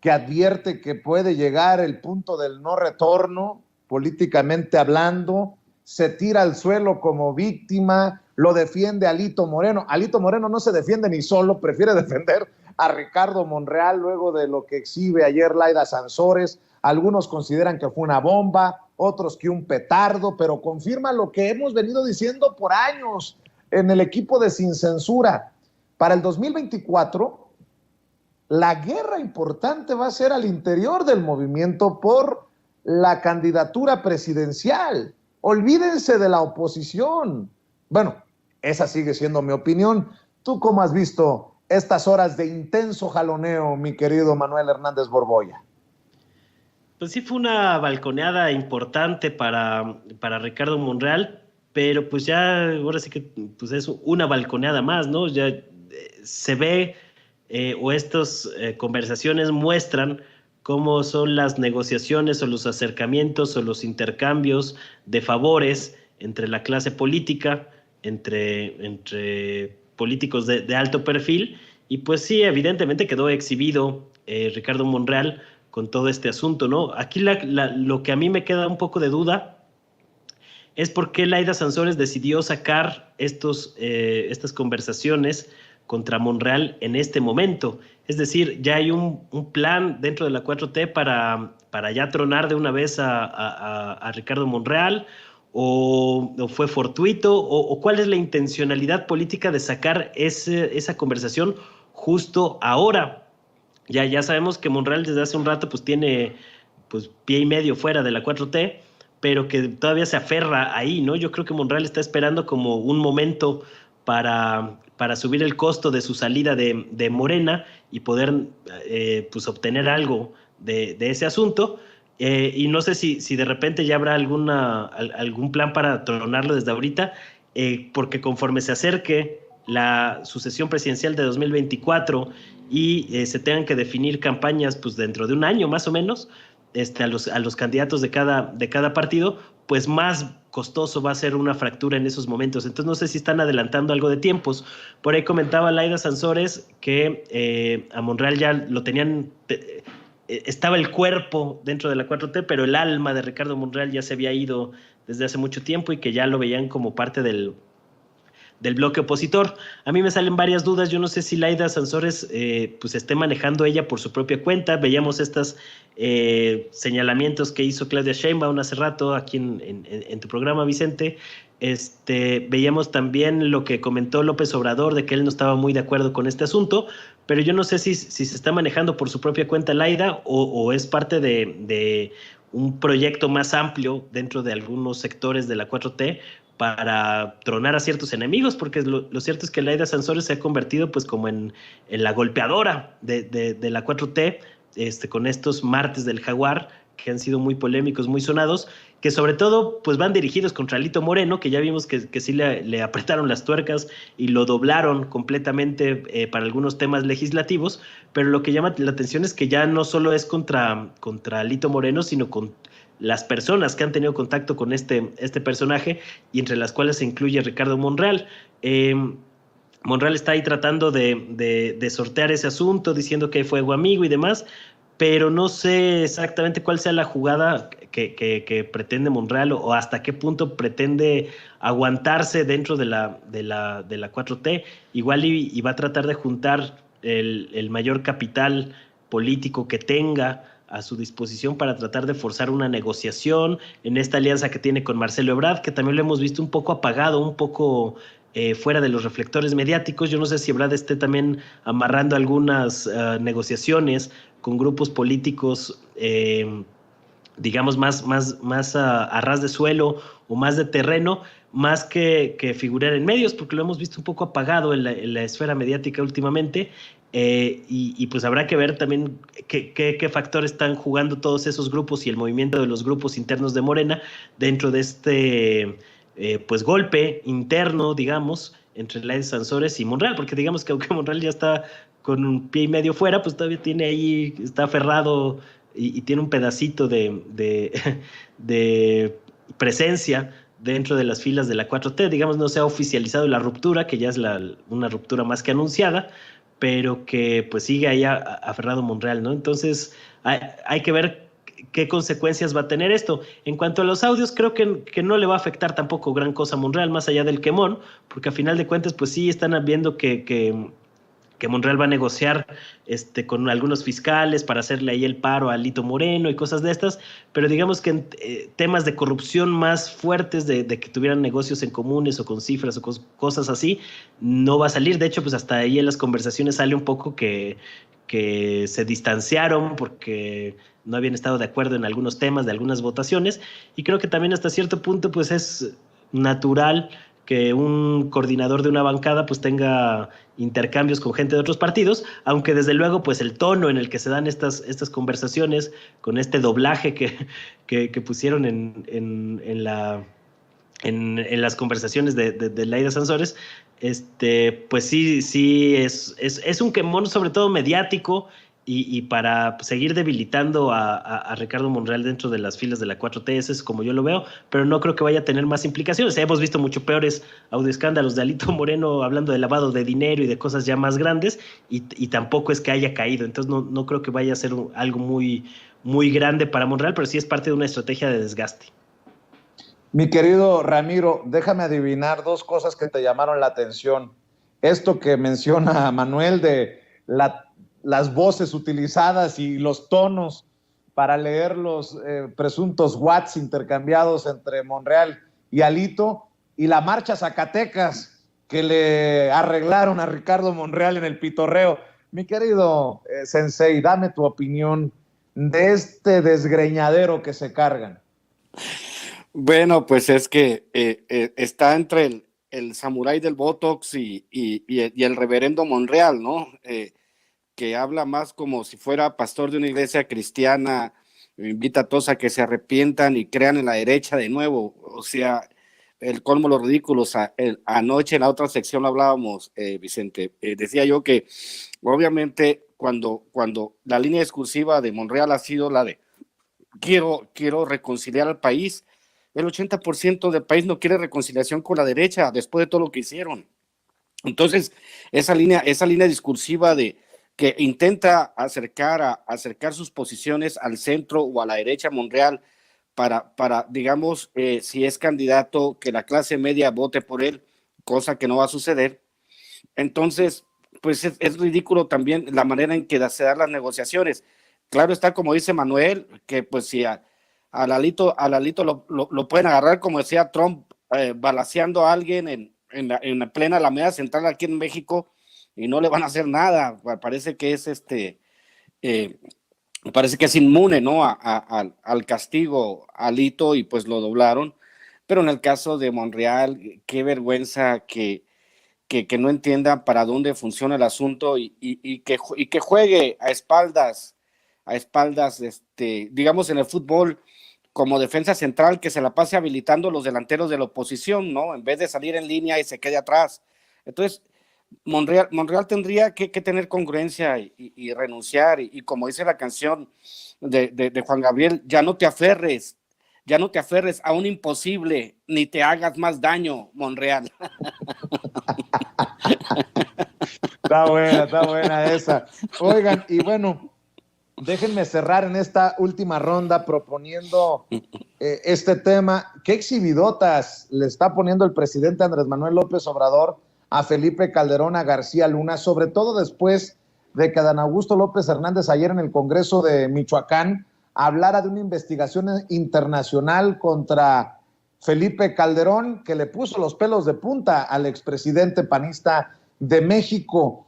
que advierte que puede llegar el punto del no retorno, políticamente hablando, se tira al suelo como víctima, lo defiende Alito Moreno. Alito Moreno no se defiende ni solo, prefiere defender a Ricardo Monreal luego de lo que exhibe ayer Laida Sansores. Algunos consideran que fue una bomba, otros que un petardo, pero confirma lo que hemos venido diciendo por años en el equipo de Sin Censura. Para el 2024, la guerra importante va a ser al interior del movimiento por la candidatura presidencial. Olvídense de la oposición. Bueno, esa sigue siendo mi opinión. ¿Tú cómo has visto estas horas de intenso jaloneo, mi querido Manuel Hernández Borboya? Pues sí fue una balconeada importante para Ricardo Monreal, pero pues ya ahora sí que pues es una balconeada más, ¿no? Ya se ve o estas conversaciones muestran cómo son las negociaciones o los acercamientos o los intercambios de favores entre la clase política, entre políticos de alto perfil, y pues sí, evidentemente quedó exhibido Ricardo Monreal con todo este asunto, ¿no? Aquí lo que a mí me queda un poco de duda es por qué Laida Sansores decidió sacar estas conversaciones contra Monreal en este momento. Es decir, ya hay un plan dentro de la 4T para ya tronar de una vez a Ricardo Monreal, o fue fortuito, o cuál es la intencionalidad política de sacar esa conversación justo ahora. Ya sabemos que Monreal desde hace un rato pues tiene pues pie y medio fuera de la 4T, pero que todavía se aferra ahí, ¿no? Yo creo que Monreal está esperando como un momento para subir el costo de su salida de Morena y poder pues obtener algo de ese asunto. Y no sé si de repente ya habrá algún plan para tronarlo desde ahorita, porque conforme se acerque la sucesión presidencial de 2024 y se tengan que definir campañas pues dentro de un año más o menos, a los candidatos de cada partido, pues más costoso va a ser una fractura en esos momentos. Entonces no sé si están adelantando algo de tiempos. Por ahí comentaba Laida Sansores que a Monreal ya lo tenían, estaba el cuerpo dentro de la 4T, pero el alma de Ricardo Monreal ya se había ido desde hace mucho tiempo y que ya lo veían como parte del bloque opositor. A mí me salen varias dudas. Yo no sé si Laida Sansores pues esté manejando ella por su propia cuenta. Veíamos estos señalamientos que hizo Claudia Sheinbaum hace rato aquí en tu programa, Vicente. Veíamos también lo que comentó López Obrador de que él no estaba muy de acuerdo con este asunto, pero yo no sé si se está manejando por su propia cuenta Laida o es parte de un proyecto más amplio dentro de algunos sectores de la 4T para tronar a ciertos enemigos, porque lo cierto es que Laida Sansores se ha convertido pues como en la golpeadora de la 4T, con estos martes del Jaguar, que han sido muy polémicos, muy sonados, que sobre todo pues van dirigidos contra Alito Moreno, que ya vimos que sí le apretaron las tuercas y lo doblaron completamente para algunos temas legislativos, pero lo que llama la atención es que ya no solo es contra Alito Moreno, sino con las personas que han tenido contacto con este personaje, y entre las cuales se incluye Ricardo Monreal. Monreal está ahí tratando de sortear ese asunto, diciendo que hay fuego amigo y demás, pero no sé exactamente cuál sea la jugada que pretende Monreal o hasta qué punto pretende aguantarse dentro de la 4T. Igual y va a tratar de juntar el mayor capital político que tenga a su disposición para tratar de forzar una negociación en esta alianza que tiene con Marcelo Ebrard, que también lo hemos visto un poco apagado, un poco fuera de los reflectores mediáticos. Yo no sé si Ebrard esté también amarrando algunas negociaciones con grupos políticos digamos, más a ras de suelo o más de terreno, más que figurar en medios, porque lo hemos visto un poco apagado en la esfera mediática últimamente, y pues habrá que ver también qué factores están jugando todos esos grupos y el movimiento de los grupos internos de Morena dentro de este pues golpe interno, digamos, entre Laida Sansores y Monreal, porque digamos que aunque Monreal ya está con un pie y medio fuera, pues todavía tiene ahí, está aferrado y tiene un pedacito de presencia dentro de las filas de la 4T. Digamos, no se ha oficializado la ruptura, que ya es una ruptura más que anunciada, pero que pues sigue ahí aferrado Monreal, ¿no? Entonces hay que ver qué consecuencias va a tener esto. En cuanto a los audios, creo que no le va a afectar tampoco gran cosa a Monreal, más allá del quemón, porque a final de cuentas, pues sí están viendo que Monreal va a negociar con algunos fiscales para hacerle ahí el paro a Alito Moreno y cosas de estas, pero digamos que en temas de corrupción más fuertes, de que tuvieran negocios en comunes o con cifras o cosas así, no va a salir. De hecho, pues hasta ahí en las conversaciones sale un poco que se distanciaron porque no habían estado de acuerdo en algunos temas de algunas votaciones, y creo que también hasta cierto punto pues es natural que un coordinador de una bancada pues tenga intercambios con gente de otros partidos, aunque desde luego pues el tono en el que se dan estas conversaciones, con este doblaje que pusieron en las conversaciones de Laida Sansores, pues sí es un quemón sobre todo mediático, y para seguir debilitando a Ricardo Monreal dentro de las filas de la 4T, ese es como yo lo veo, pero no creo que vaya a tener más implicaciones. Hemos visto mucho peores audioescándalos de Alito Moreno hablando de lavado de dinero y de cosas ya más grandes, y tampoco es que haya caído. Entonces no creo que vaya a ser algo muy, muy grande para Monreal, pero sí es parte de una estrategia de desgaste. Mi querido Ramiro, déjame adivinar dos cosas que te llamaron la atención. Esto que menciona Manuel de las voces utilizadas y los tonos para leer los presuntos whats intercambiados entre Monreal y Alito, y la marcha Zacatecas que le arreglaron a Ricardo Monreal en el pitorreo. Mi querido Sensei, dame tu opinión de este desgreñadero que se cargan. Bueno, pues es que está entre el samurái del Botox y el reverendo Monreal, ¿no? Que habla más como si fuera pastor de una iglesia cristiana, invita a todos a que se arrepientan y crean en la derecha de nuevo. O sea, el colmo de los ridículos. Anoche en la otra sección lo hablábamos, Vicente. Decía yo que obviamente cuando la línea discursiva de Monreal ha sido la de quiero reconciliar al país, el 80% del país no quiere reconciliación con la derecha después de todo lo que hicieron. Entonces, esa línea discursiva que intenta acercar sus posiciones al centro o a la derecha Monreal para digamos, si es candidato, que la clase media vote por él, cosa que no va a suceder. Entonces, pues es ridículo también la manera en que se dan las negociaciones. Claro está, como dice Manuel, que pues si al Alito lo pueden agarrar, como decía Trump, balaceando a alguien en la plena Alameda Central aquí en México, y no le van a hacer nada. Parece que es inmune, ¿no? al castigo Alito, y pues lo doblaron. Pero en el caso de Monreal, qué vergüenza que no entienda para dónde funciona el asunto, y que juegue a espaldas, digamos, en el fútbol, como defensa central, que se la pase habilitando los delanteros de la oposición, ¿no? En vez de salir en línea y se quede atrás. Entonces, Monreal tendría que tener congruencia y renunciar, y como dice la canción de Juan Gabriel, ya no te aferres a un imposible, ni te hagas más daño, Monreal. Está buena esa. Oigan, y bueno, déjenme cerrar en esta última ronda proponiendo este tema. ¿Qué exhibidotas le está poniendo el presidente Andrés Manuel López Obrador a Felipe Calderón, a García Luna, sobre todo después de que Adán Augusto López Hernández ayer en el Congreso de Michoacán hablara de una investigación internacional contra Felipe Calderón, que le puso los pelos de punta al expresidente panista de México?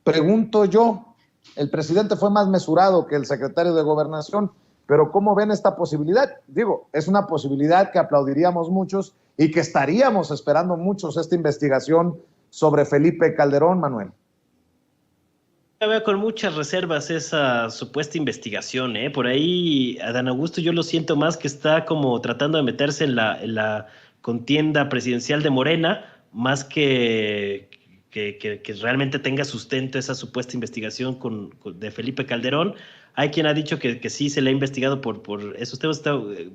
Pregunto yo, El presidente fue más mesurado que el secretario de Gobernación, pero ¿cómo ven esta posibilidad? Digo, es una posibilidad que aplaudiríamos muchos y que estaríamos esperando muchos esta investigación sobre Felipe Calderón, Manuel. Yo veo con muchas reservas esa supuesta investigación, ¿eh? Por ahí, Adán Augusto, yo lo siento más que está como tratando de meterse en la contienda presidencial de Morena, más que realmente tenga sustento esa supuesta investigación de Felipe Calderón. Hay quien ha dicho que sí se le ha investigado por esos temas.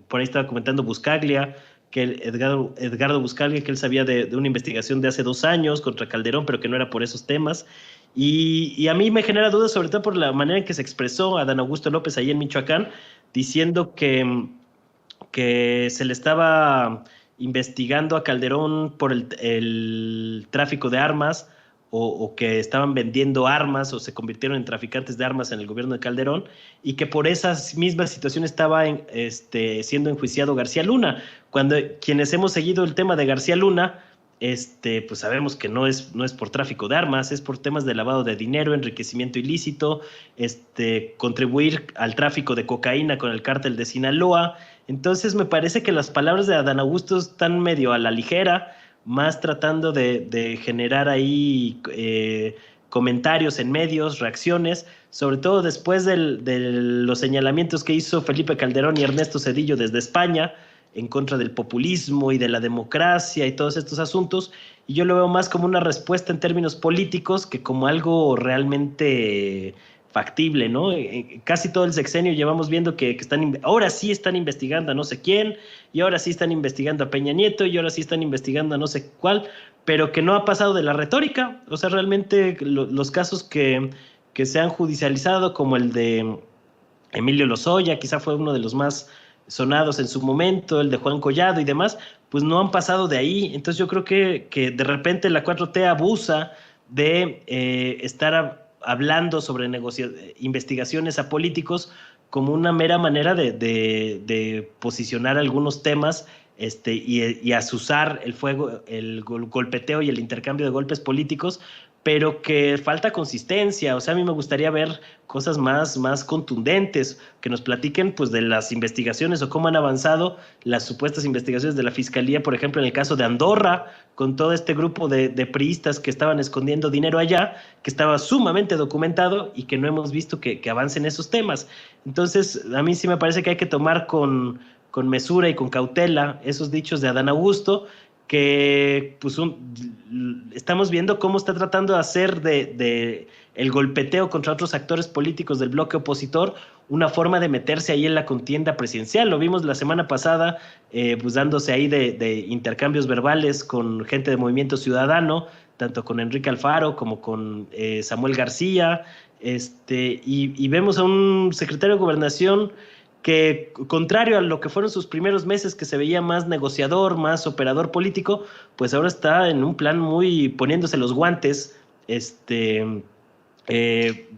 Por ahí estaba comentando Buscaglia, que Edgardo Buscaglia, que él sabía de una investigación de hace 2 años contra Calderón, pero que no era por esos temas. Y a mí me genera dudas, sobre todo por la manera en que se expresó Adán Augusto López ahí en Michoacán, diciendo que se le estaba investigando a Calderón por el tráfico de armas, o que estaban vendiendo armas o se convirtieron en traficantes de armas en el gobierno de Calderón, y que por esas mismas situaciones estaba siendo enjuiciado García Luna, cuando quienes hemos seguido el tema de García Luna, pues sabemos que no es por tráfico de armas, es por temas de lavado de dinero, enriquecimiento ilícito, contribuir al tráfico de cocaína con el cártel de Sinaloa. Entonces me parece que las palabras de Adán Augusto están medio a la ligera, más tratando de generar ahí comentarios en medios, reacciones, sobre todo después de los señalamientos que hizo Felipe Calderón y Ernesto Zedillo desde España, en contra del populismo y de la democracia y todos estos asuntos, y yo lo veo más como una respuesta en términos políticos que como algo realmente factible, ¿no? Casi todo el sexenio llevamos viendo que ahora sí están investigando a no sé quién, y ahora sí están investigando a Peña Nieto, y ahora sí están investigando a no sé cuál, pero que no ha pasado de la retórica. O sea, realmente los casos que se han judicializado, como el de Emilio Lozoya, quizá fue uno de los más sonados en su momento, el de Juan Collado y demás, pues no han pasado de ahí. Entonces yo creo que de repente la 4T abusa de estar hablando sobre investigaciones a políticos como una mera manera de posicionar algunos temas y azuzar el fuego, el golpeteo y el intercambio de golpes políticos, pero que falta consistencia. O sea, a mí me gustaría ver cosas más contundentes, que nos platiquen pues de las investigaciones o cómo han avanzado las supuestas investigaciones de la Fiscalía, por ejemplo, en el caso de Andorra, con todo este grupo de priistas que estaban escondiendo dinero allá, que estaba sumamente documentado y que no hemos visto que avancen esos temas. Entonces, a mí sí me parece que hay que tomar con mesura y con cautela esos dichos de Adán Augusto, que pues estamos viendo cómo está tratando de hacer de el golpeteo contra otros actores políticos del bloque opositor una forma de meterse ahí en la contienda presidencial. Lo vimos la semana pasada, pues dándose ahí de intercambios verbales con gente de Movimiento Ciudadano, tanto con Enrique Alfaro como con Samuel García, y vemos a un secretario de Gobernación que, contrario a lo que fueron sus primeros meses, que se veía más negociador, más operador político, pues ahora está en un plan muy poniéndose los guantes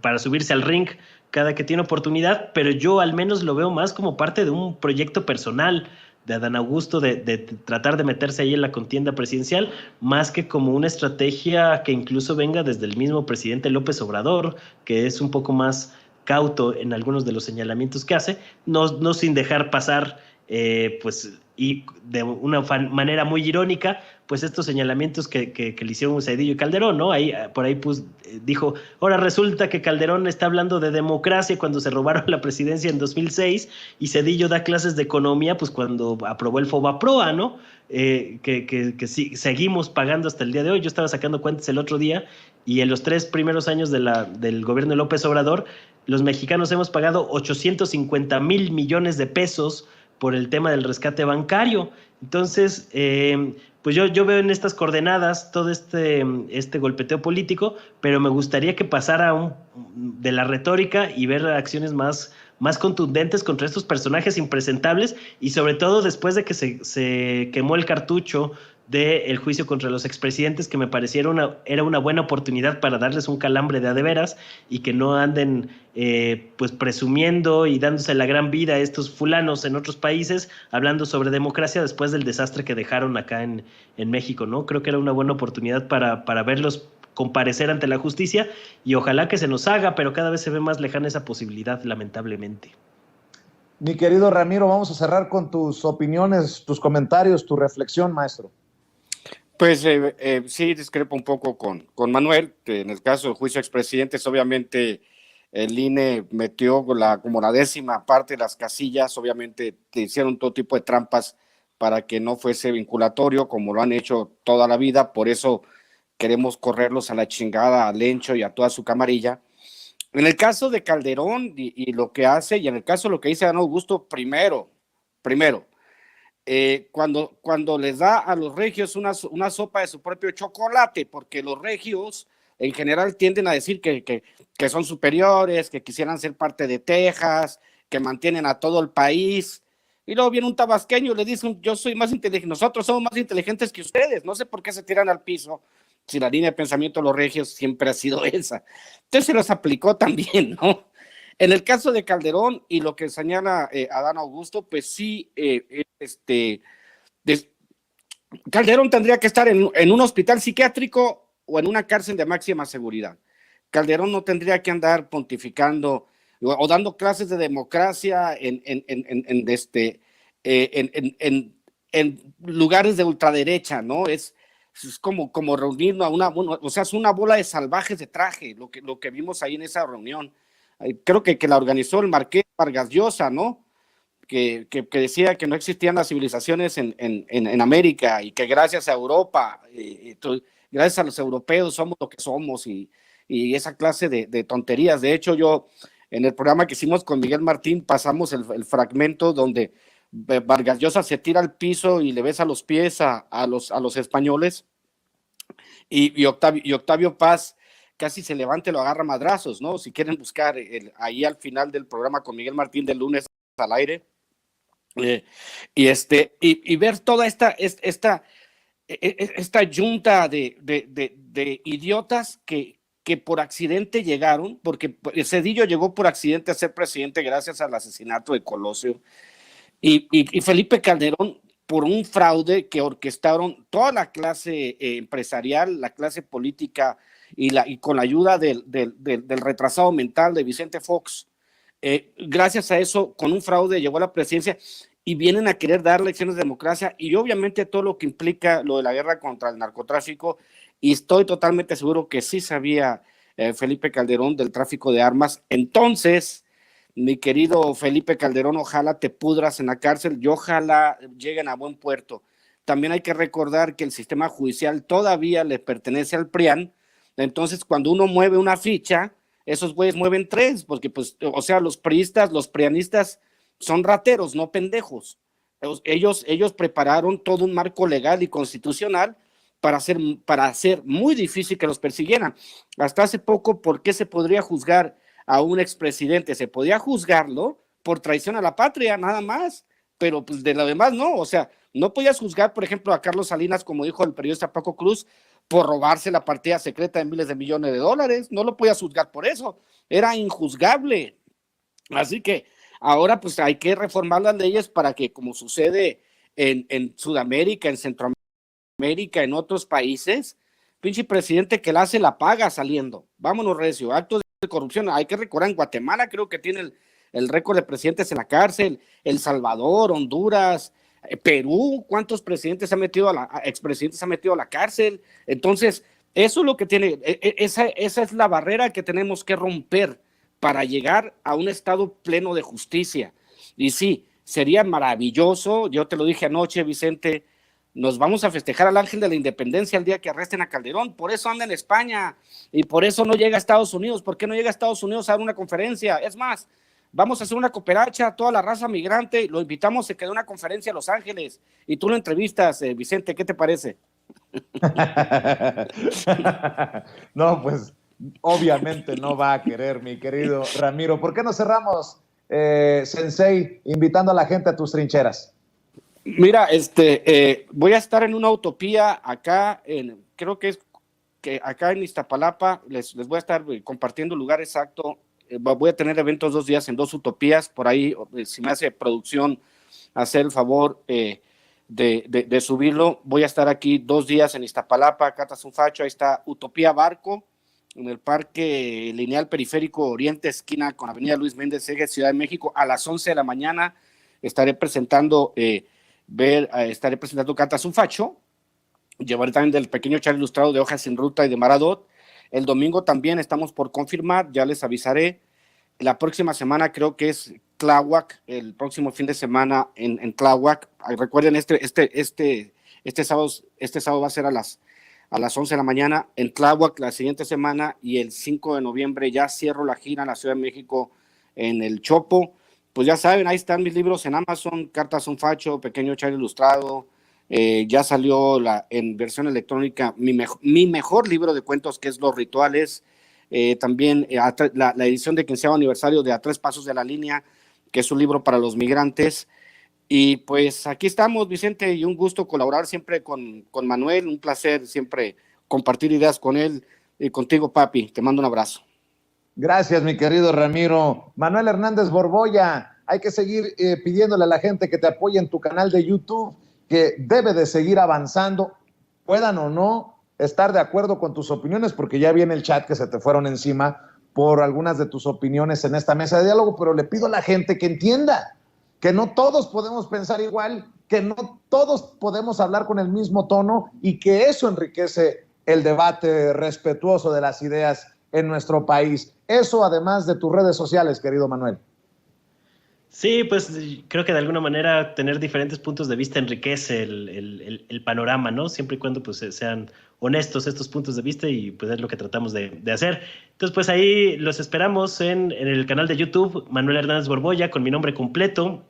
para subirse al ring cada que tiene oportunidad, pero yo al menos lo veo más como parte de un proyecto personal de Adán Augusto de tratar de meterse ahí en la contienda presidencial, más que como una estrategia que incluso venga desde el mismo presidente López Obrador, que es un poco más cauto en algunos de los señalamientos que hace, no sin dejar pasar, pues, y de una manera muy irónica, pues estos señalamientos que le hicieron Zedillo y Calderón, ¿no? Por ahí pues dijo, ahora resulta que Calderón está hablando de democracia cuando se robaron la presidencia en 2006, y Zedillo da clases de economía pues cuando aprobó el FOBAPROA, ¿no? Que sí, seguimos pagando hasta el día de hoy. Yo estaba sacando cuentas el otro día, y en los 3 primeros años del gobierno de López Obrador, los mexicanos hemos pagado 850,000 millones de pesos por el tema del rescate bancario. Entonces, pues yo veo en estas coordenadas todo este golpeteo político, pero me gustaría que pasara de la retórica y ver acciones más contundentes contra estos personajes impresentables, y sobre todo después de que se quemó el cartucho del juicio contra los expresidentes, que me parecieron era una buena oportunidad para darles un calambre de a de veras y que no anden pues presumiendo y dándose la gran vida a estos fulanos en otros países, hablando sobre democracia después del desastre que dejaron acá en México, ¿no? Creo que era una buena oportunidad para verlos comparecer ante la justicia y ojalá que se nos haga, pero cada vez se ve más lejana esa posibilidad, lamentablemente. Mi querido Ramiro, vamos a cerrar con tus opiniones, tus comentarios, tu reflexión, maestro. Pues sí, discrepo un poco con Manuel, que en el caso del juicio de expresidentes, obviamente el INE metió como la 10ª parte de las casillas, obviamente te hicieron todo tipo de trampas para que no fuese vinculatorio, como lo han hecho toda la vida, por eso queremos correrlos a la chingada, a Lencho y a toda su camarilla. En el caso de Calderón y lo que hace, y en el caso de lo que dice Adán Augusto, primero, cuando les da a los regios una sopa de su propio chocolate, porque los regios en general tienden a decir que son superiores, que quisieran ser parte de Texas, que mantienen a todo el país, y luego viene un tabasqueño y le dice, yo soy más inteligente, nosotros somos más inteligentes que ustedes, no sé por qué se tiran al piso, si la línea de pensamiento de los regios siempre ha sido esa. Entonces se los aplicó también, ¿no? En el caso de Calderón y lo que señala Adán Augusto, pues sí, Calderón tendría que estar en un hospital psiquiátrico o en una cárcel de máxima seguridad. Calderón no tendría que andar pontificando o dando clases de democracia en lugares de ultraderecha, ¿no? Es como reunirnos o sea, es una bola de salvajes de traje, lo que vimos ahí en esa reunión. Creo que la organizó el Marqués Vargas Llosa, ¿no? Que decía que no existían las civilizaciones en América y que gracias a Europa, gracias a los europeos somos lo que somos y esa clase de tonterías. De hecho, yo en el programa que hicimos con Miguel Martín pasamos el fragmento donde Vargas Llosa se tira al piso y le besa los pies a los españoles y Octavio Paz casi se levanta y lo agarra a madrazos, ¿no? Si quieren buscar ahí al final del programa con Miguel Martín del lunes al aire, y ver toda esta yunta de idiotas que por accidente llegaron, porque Zedillo llegó por accidente a ser presidente gracias al asesinato de Colosio, y Felipe Calderón por un fraude que orquestaron toda la clase empresarial, la clase política y con la ayuda del retrasado mental de Vicente Fox. Gracias a eso, con un fraude llegó a la presidencia y vienen a querer dar lecciones de democracia y obviamente todo lo que implica lo de la guerra contra el narcotráfico, y estoy totalmente seguro que sí sabía Felipe Calderón del tráfico de armas. Entonces, mi querido Felipe Calderón, ojalá te pudras en la cárcel y ojalá lleguen a buen puerto. También hay que recordar que el sistema judicial todavía le pertenece al PRIAN, entonces cuando uno mueve una ficha, esos güeyes mueven 3, porque pues, o sea, los priistas, los prianistas son rateros, no pendejos. Ellos prepararon todo un marco legal y constitucional para hacer muy difícil que los persiguieran. Hasta hace poco, ¿por qué se podría juzgar a un expresidente? Se podía juzgarlo por traición a la patria, nada más, pero pues de lo demás no, o sea, no podías juzgar, por ejemplo, a Carlos Salinas, como dijo el periodista Paco Cruz, por robarse la partida secreta de miles de millones de dólares, no lo podías juzgar por eso, era injuzgable. Así que ahora pues hay que reformar las leyes para que, como sucede en Sudamérica, en Centroamérica, en otros países, pinche presidente que la hace la paga saliendo. Vámonos recio, actos de corrupción. Hay que recordar, en Guatemala creo que tiene el récord de presidentes en la cárcel, El Salvador, Honduras, Perú, ¿cuántos presidentes expresidentes ha metido a la cárcel? Entonces, eso es lo que tiene, esa es la barrera que tenemos que romper para llegar a un estado pleno de justicia. Y sí, sería maravilloso, yo te lo dije anoche, Vicente, nos vamos a festejar al Ángel de la Independencia el día que arresten a Calderón, por eso anda en España y por eso no llega a Estados Unidos. ¿Por qué no llega a Estados Unidos a dar una conferencia? Es más, vamos a hacer una cooperacha, toda la raza migrante, lo invitamos a que dé una conferencia a Los Ángeles y tú lo entrevistas, Vicente, ¿qué te parece? No, pues obviamente no va a querer, mi querido Ramiro. ¿Por qué no cerramos, Sensei, invitando a la gente a tus trincheras? Mira, voy a estar en una utopía acá, creo que es que acá en Iztapalapa, les voy a estar compartiendo lugar exacto. Voy a tener eventos 2 días en 2 utopías, por ahí, si me hace producción hacer el favor de subirlo. Voy a estar aquí 2 días en Iztapalapa, Catasunfacho. Ahí está Utopía Barco, en el Parque Lineal Periférico Oriente, esquina con Avenida Luis Méndez Eje, Ciudad de México, a las 11 de la mañana. Estaré presentando Catasunfacho. Llevaré también del pequeño char ilustrado de Hojas sin Ruta y de Maradot. El domingo también estamos por confirmar, ya les avisaré. La próxima semana creo que es Tláhuac, el próximo fin de semana en Tláhuac. Recuerden, este sábado va a ser a las 11 de la mañana en Tláhuac la siguiente semana, y el 5 de noviembre ya cierro la gira en la Ciudad de México en el Chopo. Pues ya saben, ahí están mis libros en Amazon, Catasunfacho, Pequeño Char Ilustrado. Ya salió en versión electrónica mi mejor libro de cuentos, que es Los Rituales. También la edición de 15º aniversario de A 3 Pasos de la Línea, que es un libro para los migrantes. Y pues aquí estamos, Vicente, y un gusto colaborar siempre con Manuel, un placer siempre compartir ideas con él y contigo, papi. Te mando un abrazo. Gracias, mi querido Ramiro. Manuel Hernández Borbolla, hay que seguir pidiéndole a la gente que te apoye en tu canal de YouTube, que debe de seguir avanzando, puedan o no estar de acuerdo con tus opiniones, porque ya viene el chat que se te fueron encima por algunas de tus opiniones en esta mesa de diálogo, pero le pido a la gente que entienda que no todos podemos pensar igual, que no todos podemos hablar con el mismo tono, y que eso enriquece el debate respetuoso de las ideas en nuestro país. Eso además de tus redes sociales, querido Manuel. Sí, pues creo que de alguna manera tener diferentes puntos de vista enriquece el panorama, ¿no? Siempre y cuando pues sean honestos estos puntos de vista, y pues es lo que tratamos de hacer. Entonces pues ahí los esperamos en el canal de YouTube, Manuel Hernández Borbolla, con mi nombre completo,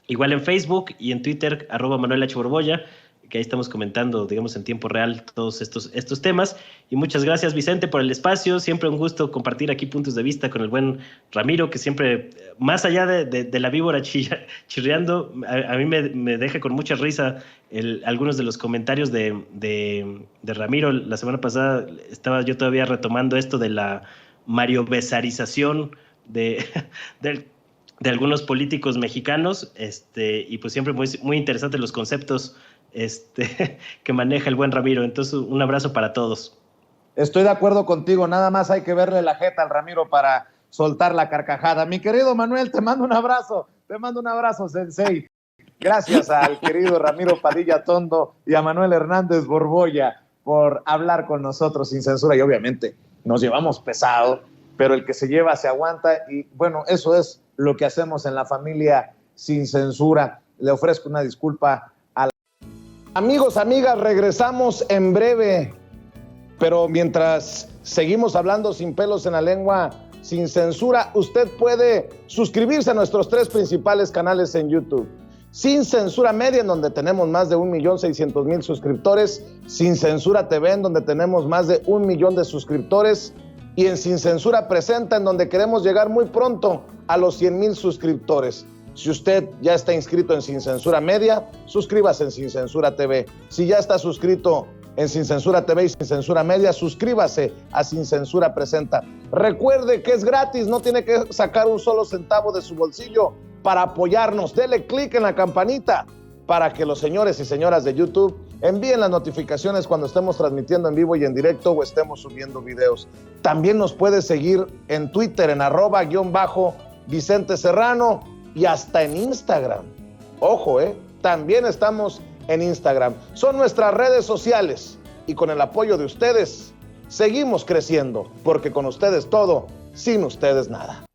igual en Facebook y en Twitter, @ManuelH Borbolla, que ahí estamos comentando, digamos, en tiempo real todos estos temas. Y muchas gracias, Vicente, por el espacio. Siempre un gusto compartir aquí puntos de vista con el buen Ramiro, que siempre, más allá de la víbora chirriando, a mí me deja con mucha risa algunos de los comentarios de Ramiro. La semana pasada estaba yo todavía retomando esto de la mariobesarización de algunos políticos mexicanos, y pues siempre muy interesantes los conceptos que maneja el buen Ramiro. Entonces, un abrazo para todos. Estoy de acuerdo contigo, nada más hay que verle la jeta al Ramiro para soltar la carcajada. Mi querido Manuel, te mando un abrazo, sensei. Gracias al querido Ramiro Padilla Tondo y a Manuel Hernández Borbolla por hablar con nosotros sin censura, y obviamente nos llevamos pesado, pero el que se lleva se aguanta, y bueno, eso es lo que hacemos en la familia Sin Censura. Le ofrezco una disculpa a amigos, amigas, regresamos en breve, pero mientras seguimos hablando sin pelos en la lengua, sin censura, usted puede suscribirse a nuestros 3 principales canales en YouTube. Sin Censura Media, en donde tenemos más de 1.600.000 suscriptores, Sin Censura TV, en donde tenemos más de 1 millón de suscriptores, y en Sin Censura Presenta, en donde queremos llegar muy pronto a los 100,000 suscriptores. Si usted ya está inscrito en Sin Censura Media, suscríbase en Sin Censura TV. Si ya está suscrito en Sin Censura TV y Sin Censura Media, suscríbase a Sin Censura Presenta. Recuerde que es gratis, no tiene que sacar un solo centavo de su bolsillo para apoyarnos. Dele clic en la campanita para que los señores y señoras de YouTube envíen las notificaciones cuando estemos transmitiendo en vivo y en directo o estemos subiendo videos. También nos puede seguir en Twitter en @Vicente Serrano, y hasta en Instagram. Ojo, también estamos en Instagram. Son nuestras redes sociales, y con el apoyo de ustedes seguimos creciendo, porque con ustedes todo, sin ustedes nada.